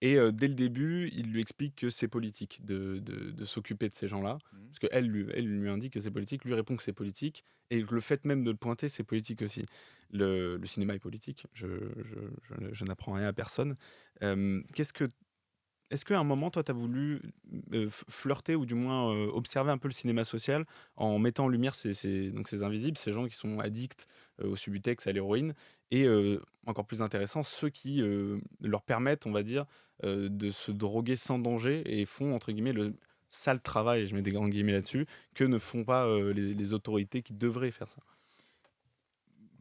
Et dès le début, il lui explique que c'est politique de s'occuper de ces gens-là. Mhm. Parce qu'elle lui indique que c'est politique, lui répond que c'est politique. Et le fait même de le pointer, c'est politique aussi. Le cinéma est politique, je n'apprends rien à personne. Est-ce qu'à un moment, toi, tu as voulu flirter ou du moins observer un peu le cinéma social en mettant en lumière donc ces invisibles, ces gens qui sont addicts au Subutex, à l'héroïne, et encore plus intéressant, ceux qui leur permettent, on va dire, de se droguer sans danger et font, entre guillemets, le sale travail, et je mets des grands guillemets là-dessus, que ne font pas les autorités qui devraient faire ça.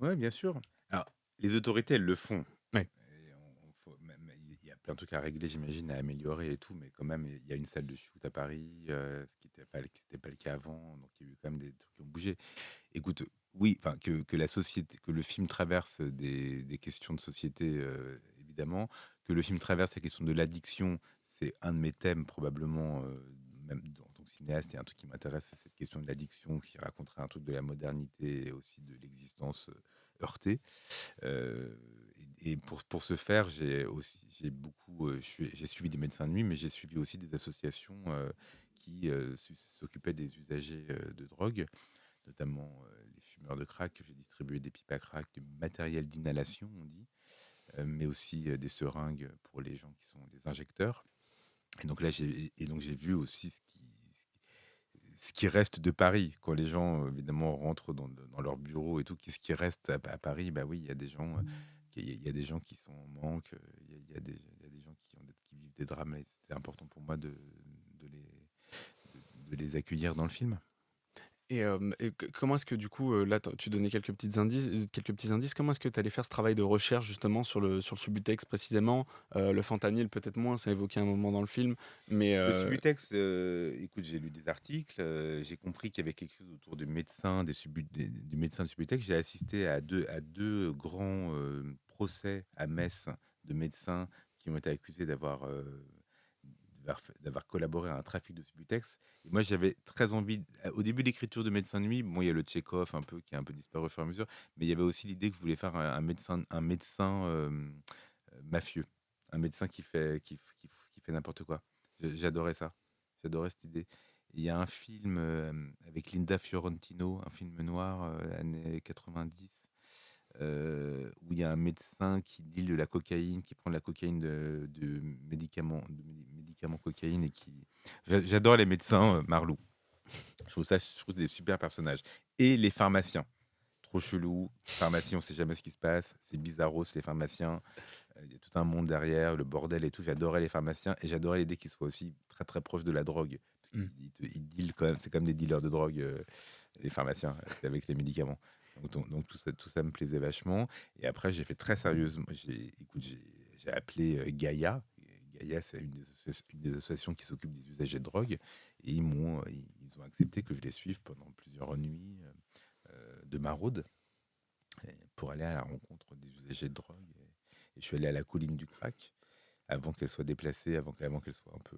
Ouais, bien sûr. Alors, les autorités, elles le font. Ouais. Il y a plein de trucs à régler, j'imagine, à améliorer et tout, mais quand même, il y a une salle de shoot à Paris, ce qui n'était pas le cas avant, donc il y a eu quand même des trucs qui ont bougé. Écoute, oui, enfin, que la société, que le film traverse des questions de société, évidemment, que le film traverse la question de l'addiction, c'est un de mes thèmes probablement, même en tant tant que cinéaste, il y a un truc qui m'intéresse, c'est cette question de l'addiction qui raconterait un truc de la modernité et aussi de l'existence heurtée. Euh, et pour ce faire, j'ai suivi des médecins de nuit, mais j'ai suivi aussi des associations qui s'occupaient des usagers de drogue, notamment les fumeurs de crack. J'ai distribué des pipes à crack, du matériel d'inhalation, on dit, mais aussi des seringues pour les gens qui sont les injecteurs. Et donc là, j'ai vu aussi ce qui reste de Paris. Quand les gens, évidemment, rentrent dans leur bureau et tout, qu'est-ce qui reste à Paris? Bah oui, il y a des gens, il y a des gens qui sont en manque, il y a des gens qui vivent des drames. Et c'était important pour moi de les accueillir dans le film. Et comment est-ce que du coup, là, tu donnais quelques petits indices. Comment est-ce que tu allais faire ce travail de recherche justement sur le Subutex précisément? Le fentanyl peut-être moins, c'est évoqué un moment dans le film, mais Le Subutex, écoute, j'ai lu des articles, j'ai compris qu'il y avait quelque chose autour du médecin, du médecin de Subutex. J'ai assisté à deux grands procès à Metz de médecins qui ont été accusés d'avoir collaboré à un trafic de Subutex. Et moi, j'avais très envie, au début de l'écriture de Médecin de nuit, bon, il y a le Tchekhov un peu qui a un peu disparu au fur et à mesure, mais il y avait aussi l'idée que je voulais faire un médecin mafieux, un médecin qui fait n'importe quoi. J'adorais ça. J'adorais cette idée. Il y a un film avec Linda Fiorentino, un film noir, années 90, où il y a un médecin qui deal de la cocaïne, qui prend de la cocaïne de médicaments cocaïne et qui. J'adore les médecins, Marlou. Je trouve des super personnages. Et les pharmaciens. Trop chelou. Pharmacie, on sait jamais ce qui se passe. C'est bizarros, les pharmaciens. Il y a tout un monde derrière, le bordel et tout. J'adorais les pharmaciens et j'adorais l'idée qu'ils soient aussi très très proches de la drogue. Parce Mm. qu'ils dealent quand même, c'est comme des dealers de drogue, les pharmaciens, c'est avec les médicaments. Donc tout ça me plaisait vachement. Et après, j'ai fait très sérieusement. J'ai appelé Gaïa. Gaïa, c'est une des associations qui s'occupe des usagers de drogue. Et ils ont accepté que je les suive pendant plusieurs nuits de maraude pour aller à la rencontre des usagers de drogue. Et je suis allé à la colline du crack avant qu'elle soit déplacée, avant qu'elle soit un peu.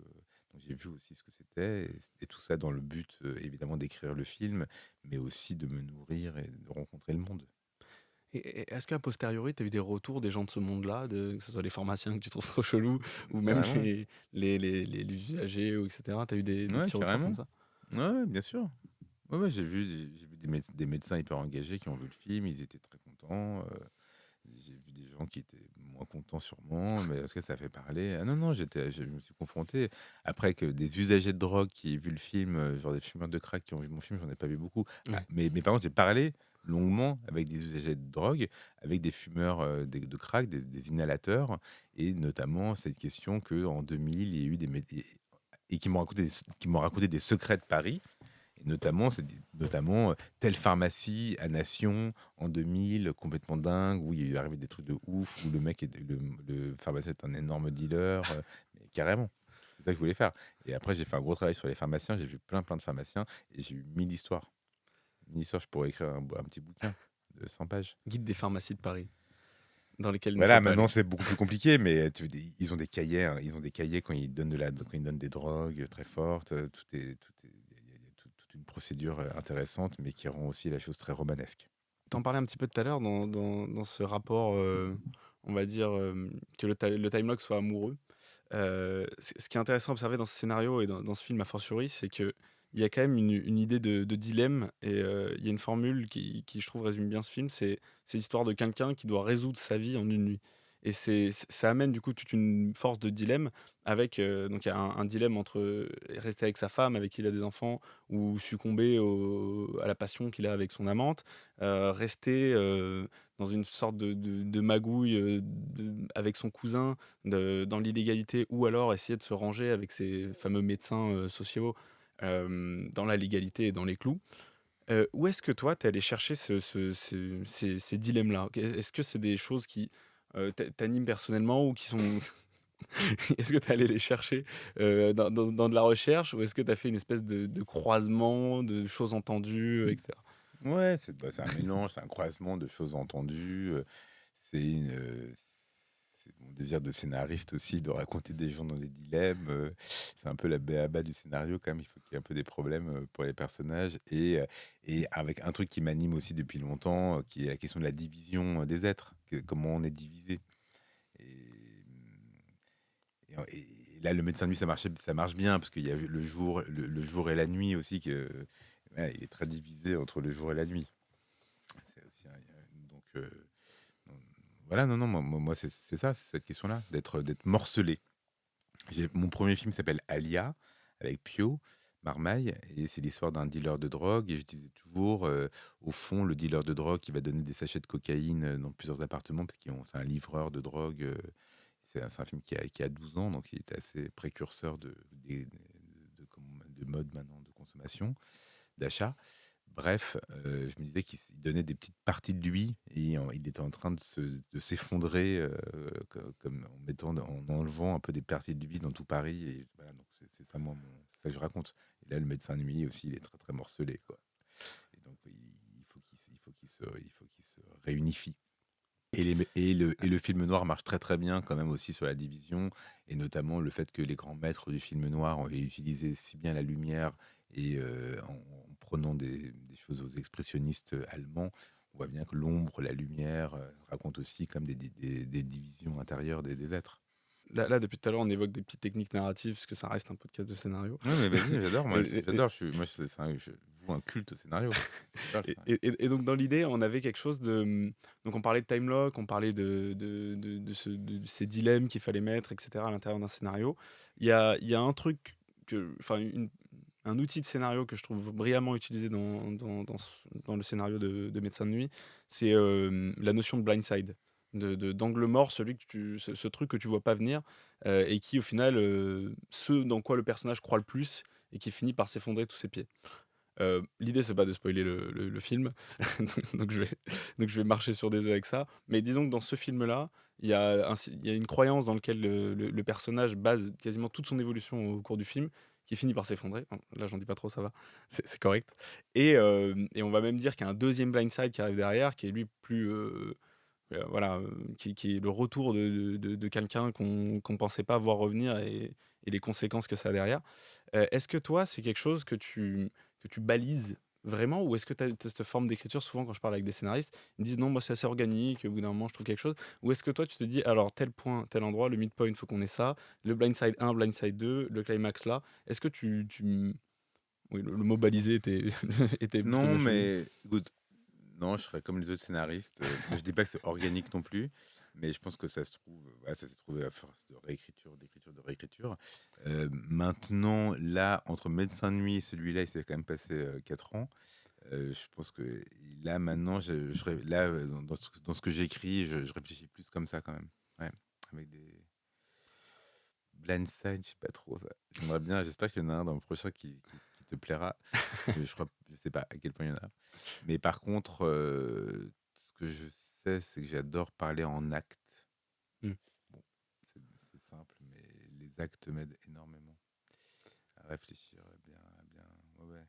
Donc j'ai vu aussi ce que c'était, et tout ça dans le but, évidemment, d'écrire le film, mais aussi de me nourrir et de rencontrer le monde. Et est-ce qu'à posteriori, tu as eu des retours des gens de ce monde-là, que ce soit les pharmaciens que tu trouves trop chelous, ou même Carrément. les usagers, ou etc. Tu as eu des Ouais, petits retours comme carrément. ça? Ouais, bien sûr. Ouais, j'ai vu des médecins hyper engagés qui ont vu le film, ils étaient très contents. J'ai vu des gens qui étaient moins contents sûrement, mais est-ce que ça fait parler? Ah non, non, je me suis confronté. Après que des usagers de drogue qui aient vu le film, genre des fumeurs de crack qui ont vu mon film, j'en ai pas vu beaucoup. Ah, Ouais. mais par contre, j'ai parlé longuement avec des usagers de drogue, avec des fumeurs de crack, des inhalateurs, et notamment cette question qu'en 2000, il y a eu et qui m'ont raconté des secrets de Paris. Et notamment telle pharmacie à Nation en 2000, complètement dingue, où il est arrivé des trucs de ouf, où le pharmacien est un énorme dealer, mais carrément. C'est ça que je voulais faire. Et après, j'ai fait un gros travail sur les pharmaciens, j'ai vu plein de pharmaciens, et j'ai eu 1000 histoires. 1000 histoires, je pourrais écrire un petit bouquin de 100 pages. Guide des pharmacies de Paris, dans lesquelles il ne faut Voilà, pas maintenant aller. c'est beaucoup plus compliqué, mais ils ont des cahiers, hein, ils ont des cahiers quand quand ils donnent des drogues très fortes. Il y a toute une procédure intéressante, mais qui rend aussi la chose très romanesque. T'en parlais un petit peu tout à l'heure dans ce rapport, on va dire, que le timelock soit amoureux. Ce qui est intéressant à observer dans ce scénario et dans ce film a fortiori, c'est qu'il y a quand même une idée de dilemme, et il y a une formule qui, je trouve, résume bien ce film. C'est l'histoire de quelqu'un qui doit résoudre sa vie en une nuit. Et ça amène du coup toute une force de dilemme avec, donc il y a un dilemme entre rester avec sa femme avec qui il a des enfants, ou succomber à la passion qu'il a avec son amante, rester dans une sorte de magouille avec son cousin, dans l'illégalité, ou alors essayer de se ranger avec ces fameux médecins sociaux dans la légalité et dans les clous. Où est-ce que toi, tu es allé chercher ces dilemmes-là? Est-ce que c'est des choses qui t'animent personnellement, ou qui sont... Est-ce que tu es allé les chercher dans de la recherche, ou est-ce que tu as fait une espèce de croisement de choses entendues, etc. Ouais, c'est un mélange, c'est un croisement de choses entendues. C'est une, c'est mon désir de scénariste aussi, de raconter des gens dans des dilemmes. C'est un peu la b.a.-ba du scénario quand même. Il faut qu'il y ait un peu des problèmes pour les personnages. Et avec un truc qui m'anime aussi depuis longtemps, qui est la question de la division des êtres. Comment on est divisé. Et là, le médecin de nuit, ça marche bien, parce qu'il y a le jour et la nuit aussi. Ouais, il est très divisé entre le jour et la nuit. C'est aussi donc, voilà, non, moi c'est ça, c'est cette question-là, d'être morcelé. Mon premier film s'appelle Alia, avec Pio Marmaille, et c'est l'histoire d'un dealer de drogue. Et je disais toujours, au fond, le dealer de drogue qui va donner des sachets de cocaïne dans plusieurs appartements, parce que c'est un livreur de drogue. C'est un film qui a 12 ans, donc il est assez précurseur de mode maintenant de consommation, d'achat. Bref, je me disais qu'il donnait des petites parties de lui et il était en train de s'effondrer en enlevant un peu des parties de lui dans tout Paris. Et voilà, donc c'est ça, c'est ça que je raconte. Et là, le médecin de nuit aussi, il est très très morcelé, quoi. Et donc il faut qu'il se réunifie. Et le film noir marche très très bien quand même aussi sur la division, et notamment le fait que les grands maîtres du film noir aient utilisé si bien la lumière, et en prenant des choses aux expressionnistes allemands, on voit bien que l'ombre, la lumière racontent aussi comme des divisions intérieures des êtres. Là, depuis tout à l'heure, on évoque des petites techniques narratives, parce que ça reste un podcast de scénario. Oui, mais vas-y, j'adore, moi, Et- j'adore. Je voue un culte au scénario. J'adore le scénario. Et donc, dans l'idée, on avait quelque chose de. Donc, on parlait de time lock, on parlait de ces dilemmes qu'il fallait mettre, etc., à l'intérieur d'un scénario. Il y a un truc, enfin, un outil de scénario que je trouve brillamment utilisé dans le scénario de Médecin de nuit, c'est la notion de blindside, d'angle mort, ce truc que tu vois pas venir, et qui, au final, ce dans quoi le personnage croit le plus, et qui finit par s'effondrer sous ses pieds. L'idée, c'est pas de spoiler le film, donc je vais marcher sur des œufs avec ça. Mais disons que dans ce film-là, il y a une croyance dans laquelle le personnage base quasiment toute son évolution au cours du film, qui finit par s'effondrer. Bon, là, j'en dis pas trop, ça va, c'est correct. Et on va même dire qu'il y a un deuxième blindside qui arrive derrière, qui est lui plus, voilà, qui est le retour de quelqu'un qu'on pensait pas voir revenir, et les conséquences que ça a derrière. Est-ce que toi, c'est quelque chose que tu balises vraiment, ou est-ce que tu as cette forme d'écriture? Souvent, quand je parle avec des scénaristes, ils me disent non, moi c'est assez organique, au bout d'un moment je trouve quelque chose. Ou est-ce que toi tu te dis alors tel point, tel endroit, le midpoint, il faut qu'on ait ça, le blindside 1, blindside 2, le climax là. Est-ce que oui, le mot baliser était plutôt Non, bien choisi. mais écoute, non, je serais comme les autres scénaristes. Je dis pas que c'est organique non plus, mais je pense que ça se trouve, voilà, ça s'est trouvé à force de réécriture, d'écriture, de réécriture. Maintenant, là, entre Médecin de nuit et celui-là, il s'est quand même passé 4 ans. Je pense que là, maintenant, là, dans ce que j'écris, je réfléchis plus comme ça quand même. Ouais, avec des blindside, je sais pas trop ça. J'aimerais bien, j'espère qu'il y en a un dans le prochain qui te plaira. Je sais pas à quel point il y en a. Mais par contre, ce que je sais, c'est que j'adore parler en actes. Hmm. Bon, c'est simple, mais les actes m'aident énormément à réfléchir bien, bien. Ouais, ouais.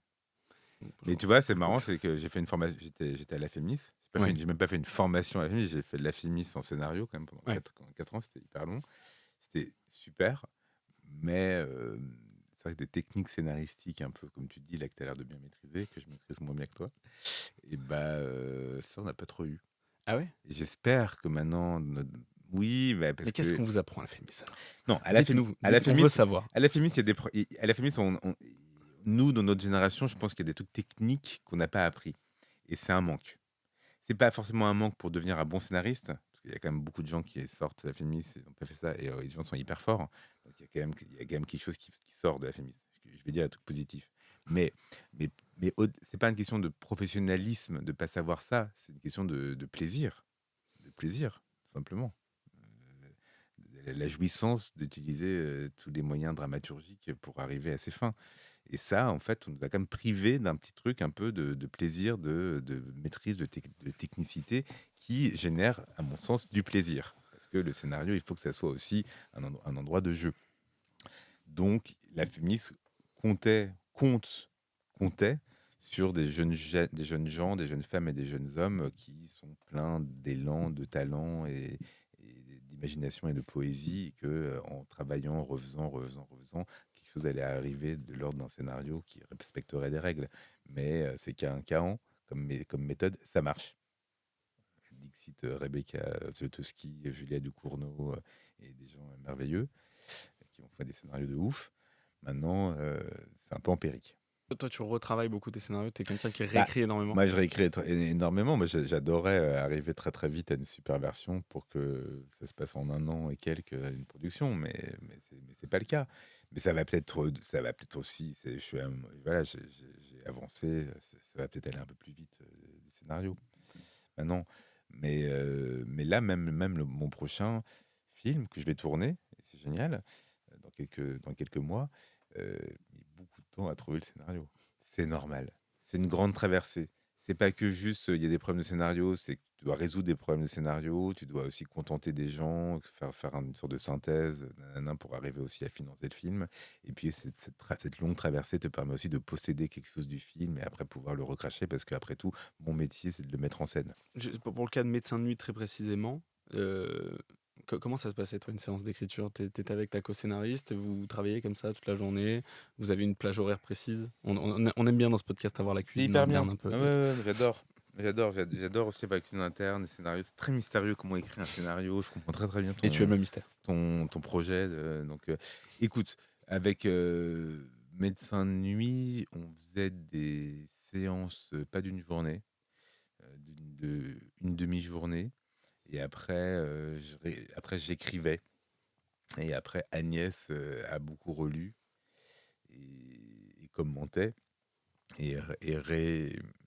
Mais tu vois, c'est marrant, c'est que j'ai fait une formation, j'étais à la FEMIS. Ouais. J'ai même pas fait une formation à la FEMIS, j'ai fait de la FEMIS en scénario quand même pendant Ouais. 4 ans, c'était hyper long. C'était super, mais c'est vrai que des techniques scénaristiques, un peu comme tu dis, là que tu as l'air de bien maîtriser, que je maîtrise moins bien que toi, et bah ça, on n'a pas trop eu. Ah ouais. Et j'espère que maintenant, oui, bah, Mais parce qu'est-ce que qu'on vous apprend à la Fémis alors? non, Dites-nous, à la on veut FEMIS, savoir. à la FEMIS, il y a à la FEMIS, nous, dans notre génération, je pense qu'il y a des trucs techniques qu'on n'a pas appris, et c'est un manque. C'est pas forcément un manque pour devenir un bon scénariste, parce qu'il y a quand même beaucoup de gens qui sortent de la FEMIS et n'ont pas fait ça, et les gens sont hyper forts. Donc il y a quand même quelque chose qui sort de la FEMIS. Je vais dire un truc positif. Mais, c'est pas une question de professionnalisme de pas savoir ça, c'est une question de plaisir. De plaisir, simplement. La jouissance d'utiliser tous les moyens dramaturgiques pour arriver à ses fins. Et ça, en fait, on nous a quand même privé d'un petit truc un peu de plaisir, de maîtrise, de technicité, qui génère, à mon sens, du plaisir. Parce que le scénario, il faut que ça soit aussi un endroit de jeu. Donc, la FEMIS comptait sur des jeunes gens, des jeunes femmes et des jeunes hommes qui sont pleins d'élan, de talent et d'imagination et de poésie, et que en travaillant, en refaisant, quelque chose allait arriver de l'ordre d'un scénario qui respecterait des règles. Mais c'est qu'un chaos comme méthode, ça marche. Dixit, Rebecca Zlotowski, Julia Ducournau et des gens merveilleux qui ont fait des scénarios de ouf. Maintenant, c'est un peu empirique. Toi, tu retravailles beaucoup tes scénarios, t'es quelqu'un qui Bah, réécrit énormément. moi, je réécris énormément. Moi, j'adorais arriver très très vite à une super version pour que ça se passe en 1 an et quelques une production, mais c'est pas le cas. Mais ça va peut-être aussi. Voilà, j'ai avancé. Ça va peut-être aller un peu plus vite des scénarios maintenant. Mais là, même mon prochain film que je vais tourner, et c'est génial, dans quelques mois, mis beaucoup de temps à trouver le scénario. C'est normal. C'est une grande traversée. C'est pas que juste, il y a des problèmes de scénario, c'est que tu dois résoudre des problèmes de scénario, tu dois aussi contenter des gens, faire une sorte de synthèse, nanana, pour arriver aussi à financer le film. Et puis, cette longue traversée te permet aussi de posséder quelque chose du film et après pouvoir le recracher, parce qu'après tout, mon métier, c'est de le mettre en scène. Pour le cas de Médecin de nuit très précisément, comment ça se passait, toi, une séance d'écriture? T'étais avec ta co-scénariste, vous travaillez comme ça toute la journée, vous avez une plage horaire précise? On aime bien dans ce podcast avoir la C'est cuisine hyper bien. interne un peu. Ah ouais, j'adore. J'adore aussi la cuisine interne, les scénarios. C'est très mystérieux comment écrire un scénario. Je comprends très très bien Et tu aimes le mystère. ton projet. Écoute, avec Médecin de nuit, on faisait des séances, pas d'une journée, une demi-journée. Et après, après j'écrivais. Et après, Agnès a beaucoup relu et commentait.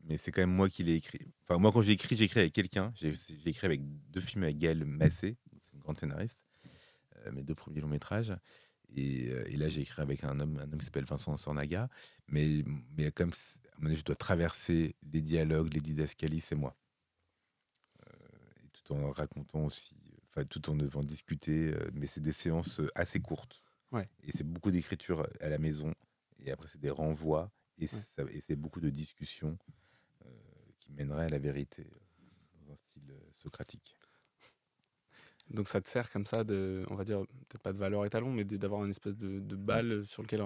Mais c'est quand même moi qui l'ai écrit. Enfin, moi, quand j'écris avec quelqu'un. J'ai écrit avec 2 films avec Gaël Massé, c'est une grande scénariste, mes 2 premiers longs métrages. Et là, j'ai écrit avec un homme qui s'appelle Vincent Sornaga. Mais comme à un moment donné, je dois traverser les dialogues, les didascalies, c'est moi. Et tout en racontant aussi, enfin, tout en devant discuter. Mais c'est des séances assez courtes. Ouais. Et c'est beaucoup d'écriture à la maison. Et après, c'est des renvois. Et Ouais. c'est beaucoup de discussions qui mèneraient à la vérité dans un style socratique. Donc ça te sert comme ça de, on va dire, peut-être pas de valeur étalon, mais d'avoir une espèce de balle sur lequel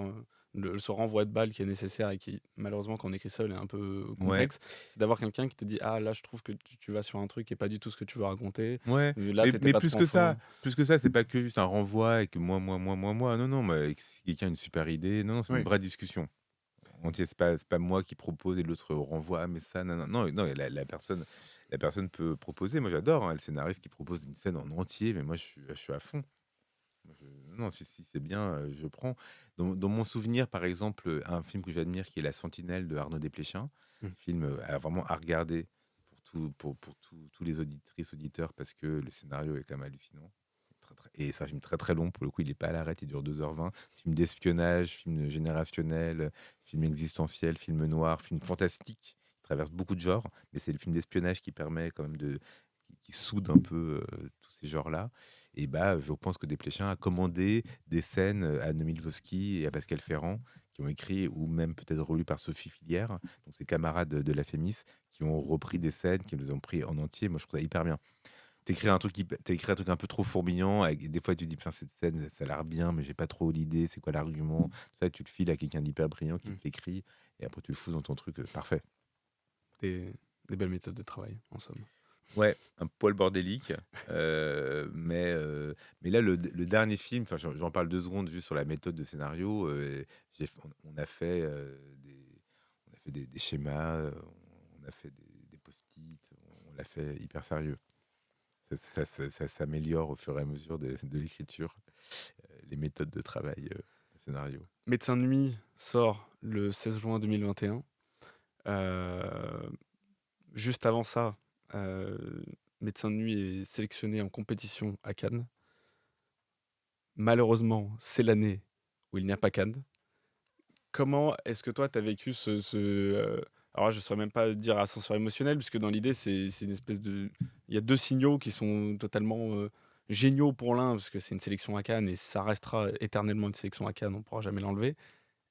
ce renvoi de balle qui est nécessaire et qui, malheureusement, quand on écrit seul, est un peu Ouais, complexe. C'est d'avoir quelqu'un qui te dit, ah là, je trouve que tu vas sur un truc qui est pas du tout ce que tu veux raconter. ouais. Là, t'étais Mais pas trop en fond. plus que ça, c'est pas que juste un renvoi et que moi. Non, mais si quelqu'un a une super idée, non, c'est une Oui. vraie discussion. C'est pas moi qui propose et l'autre renvoie, ah, mais ça, non, la personne peut proposer. Moi, j'adore le scénariste qui propose une scène en entier, mais moi, je suis à fond. Non, si c'est bien, je prends. Dans mon souvenir, par exemple, un film que j'admire qui est La Sentinelle de Arnaud Desplechin, Mm. film vraiment à regarder pour tous les auditrices, auditeurs, parce que le scénario est quand même hallucinant. Et c'est un film très très long, pour le coup, il n'est pas à l'arrêt, il dure 2h20. Film d'espionnage, film générationnel, film existentiel, film noir, film fantastique. Il traverse beaucoup de genres, mais c'est le film d'espionnage qui permet quand même qui soude un peu tous ces genres-là. Et bah, je pense que Desplechin a commandé des scènes à Noémie Lvovsky et à Pascal Ferrand, qui ont écrit, ou même peut-être relus par Sophie Filière, donc ses camarades de la Fémis, qui ont repris des scènes, qui les ont pris en entier. Moi, je trouve ça hyper bien. T'as écrit un truc un peu trop fourmillant, et des fois tu te dis, putain, cette scène, ça a l'air bien, mais j'ai pas trop l'idée, c'est quoi l'argument? Tout ça, tu le files à quelqu'un d'hyper brillant qui Mm. te l'écrit, et après tu le fous dans ton truc, parfait. Des belles méthodes de travail, en somme. Ouais, un poil bordélique. Mais là, le dernier film, enfin, j'en parle 2 secondes juste sur la méthode de scénario. On a fait, des schémas, on a fait des post-it, on l'a fait hyper sérieux. Ça s'améliore au fur et à mesure de l'écriture, les méthodes de travail de scénario. Médecin de nuit sort le 16 juin 2021. Juste avant ça, Médecin de nuit est sélectionné en compétition à Cannes. Malheureusement, c'est l'année où il n'y a pas Cannes. Comment est-ce que toi, tu as vécu alors je ne saurais même pas dire ascenseur émotionnel, puisque dans l'idée, c'est une espèce de... Il y a 2 signaux qui sont totalement géniaux pour l'un, parce que c'est une sélection à Cannes, et ça restera éternellement une sélection à Cannes, on ne pourra jamais l'enlever.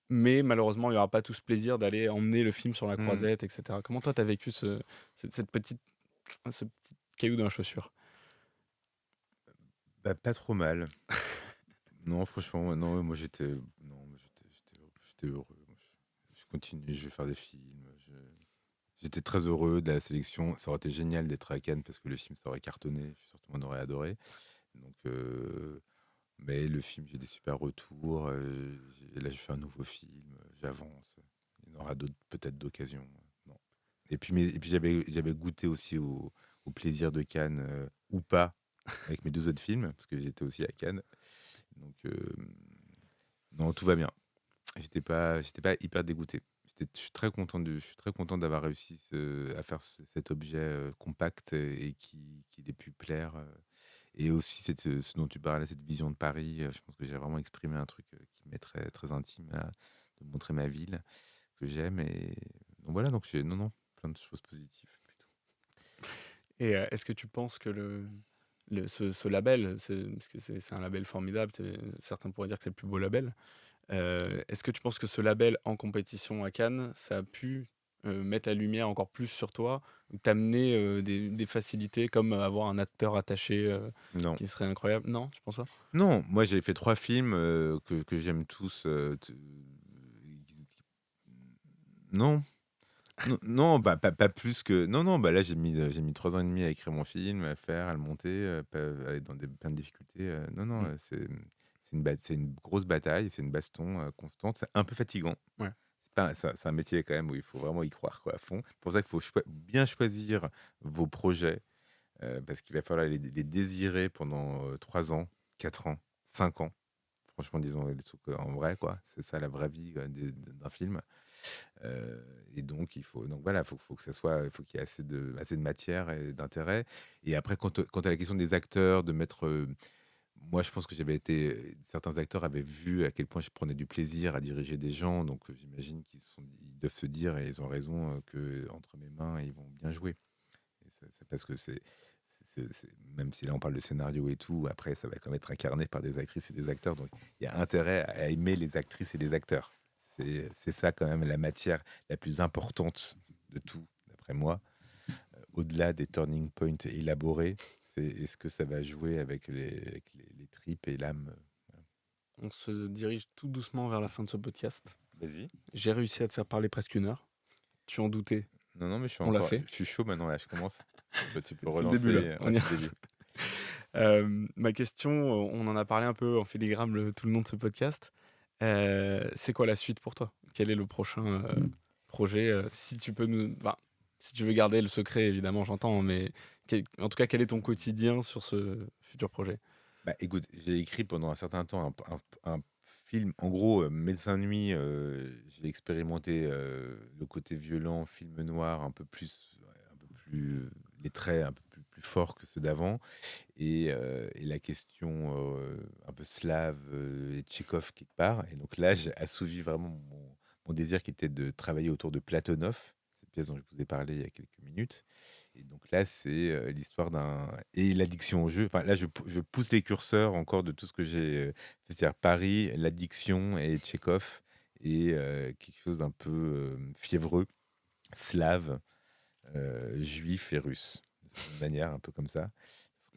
Mais malheureusement, il n'y aura pas tout ce plaisir d'aller emmener le film sur la croisette, etc. Comment toi, tu as vécu ce petit caillou dans la chaussure? Bah, pas trop mal. Non, franchement, non, moi j'étais heureux. Moi, je continue, je vais faire des films. J'étais très heureux de la sélection. Ça aurait été génial d'être à Cannes parce que le film ça aurait cartonné. Surtout, on aurait adoré. Donc, mais le film, j'ai des super retours. Là, je fais un nouveau film. J'avance. Il y en aura d'autres, peut-être d'occasion. Non. Et puis j'avais goûté aussi au plaisir de Cannes ou pas avec mes 2 autres films parce que j'étais aussi à Cannes. Donc, non, tout va bien. J'étais pas hyper dégoûté. Je suis très content d'avoir réussi à faire cet objet compact et qu'il ait pu plaire. Et aussi ce dont tu parlais, cette vision de Paris. Je pense que j'ai vraiment exprimé un truc qui m'est très, très intime, là, de montrer ma ville que j'aime. Et donc voilà, donc non, plein de choses positives plutôt. Et est-ce que tu penses que ce label, parce que c'est un label formidable, certains pourraient dire que c'est le plus beau label, est-ce que tu penses que ce label en compétition à Cannes, ça a pu mettre la lumière encore plus sur toi, ou t'amener des facilités comme avoir un acteur attaché Non. qui serait incroyable? Non, tu penses pas? Non, moi j'avais fait 3 films que j'aime tous. Non. Non, non, bah, pas plus que. Non, non, bah là j'ai mis 3 ans et demi à écrire mon film, à le faire, à le monter, à être dans plein de difficultés. Non, non, Mm. c'est une grosse bataille, c'est une baston constante. C'est un peu fatigant. Ouais. C'est un métier quand même où il faut vraiment y croire quoi, à fond. C'est pour ça qu'il faut bien choisir vos projets parce qu'il va falloir les désirer pendant 3 ans, 4 ans, 5 ans. Franchement, disons les trucs en vrai, quoi. C'est ça la vraie vie d'un film. Et donc, voilà, faut que ça soit, il faut qu'il y ait assez de matière et d'intérêt. Et après, quant à la question des acteurs, de mettre. Moi, je pense que certains acteurs avaient vu à quel point je prenais du plaisir à diriger des gens. Donc, j'imagine ils doivent se dire, et ils ont raison, que entre mes mains, ils vont bien jouer. Et c'est parce que même si là on parle de scénario et tout, après ça va quand même être incarné par des actrices et des acteurs. Donc il y a intérêt à aimer les actrices et les acteurs. C'est ça quand même la matière la plus importante de tout, d'après moi. Au-delà des turning points élaborés, c'est est-ce que ça va jouer avec les tripes et l'âme. On se dirige tout doucement vers la fin de ce podcast. Vas-y. J'ai réussi à te faire parler presque 1 heure. Tu en doutais? Non, non, mais On l'a fait. je suis chaud maintenant, là, je commence. Tu peux C'est le relancer. début, là. Ouais, On y c'est le début. Ma question, on en a parlé un peu en filigrane tout le long de ce podcast. C'est quoi la suite pour toi? Quel est le prochain projet? Si tu peux si tu veux garder le secret, évidemment, j'entends, mais en tout cas, quel est ton quotidien sur ce futur projet? Bah, écoute, j'ai écrit pendant un certain temps un film, en gros, Médecin de nuit, j'ai expérimenté le côté violent, film noir, les traits un peu plus forts que ceux d'avant, et la question un peu slave et Tchekhov quelque part. Et donc là, j'ai assouvi vraiment mon désir qui était de travailler autour de Platonov, cette pièce dont je vous ai parlé il y a quelques minutes. Et donc là, c'est l'histoire et l'addiction au jeu. Enfin, là, je pousse les curseurs encore de tout ce que j'ai fait, c'est-à-dire Paris, l'addiction et Tchekhov, et quelque chose d'un peu fiévreux, slave, juif et russe. C'est une manière un peu comme ça.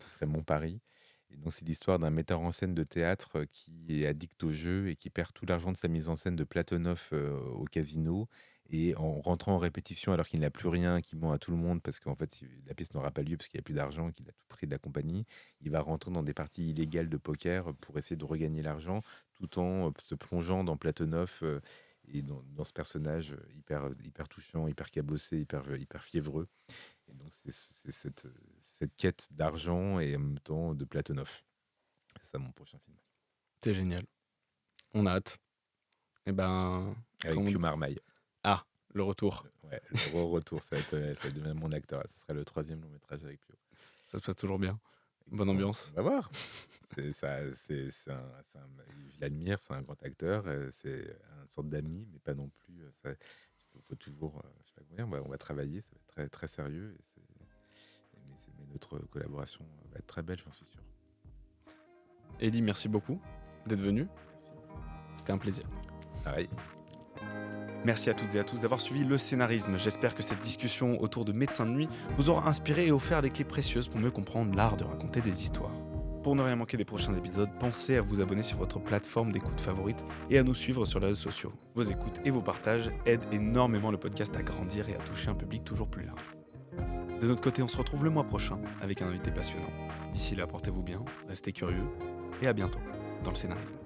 Ce serait mon Paris. Et donc, c'est l'histoire d'un metteur en scène de théâtre qui est addict au jeu et qui perd tout l'argent de sa mise en scène de Platonov au casino. Et en rentrant en répétition alors qu'il n'a plus rien, qu'il ment à tout le monde parce qu'en fait la pièce n'aura pas lieu parce qu'il n'y a plus d'argent, qu'il a tout pris de la compagnie, il va rentrer dans des parties illégales de poker pour essayer de regagner l'argent tout en se plongeant dans Platonov et dans ce personnage hyper touchant, hyper cabossé, hyper fiévreux. Et donc c'est cette quête d'argent et en même temps de Platonov. C'est ça mon prochain film. C'est génial. On a hâte. Et ben, Avec Pio Marmaille. Ah, le retour. Ouais, le retour, ça va devenir mon acteur. Ce sera le 3e long métrage avec Pio. Ça se passe toujours bien. Bonne ambiance. On va voir. Je l'admire, c'est un grand acteur, c'est une sorte d'ami, mais pas non plus. Il faut toujours, je sais pas comment dire, on va travailler, ça va être très, très sérieux. Mais notre collaboration va être très belle, j'en suis sûr. Elie, merci beaucoup d'être venu. C'était un plaisir. Pareil. Merci à toutes et à tous d'avoir suivi Le Scénarisme. J'espère que cette discussion autour de Médecin de nuit vous aura inspiré et offert des clés précieuses pour mieux comprendre l'art de raconter des histoires. Pour ne rien manquer des prochains épisodes, pensez à vous abonner sur votre plateforme d'écoute favorite et à nous suivre sur les réseaux sociaux. Vos écoutes et vos partages aident énormément le podcast à grandir et à toucher un public toujours plus large. De notre côté, on se retrouve le mois prochain avec un invité passionnant. D'ici là, portez-vous bien, restez curieux et à bientôt dans le scénarisme.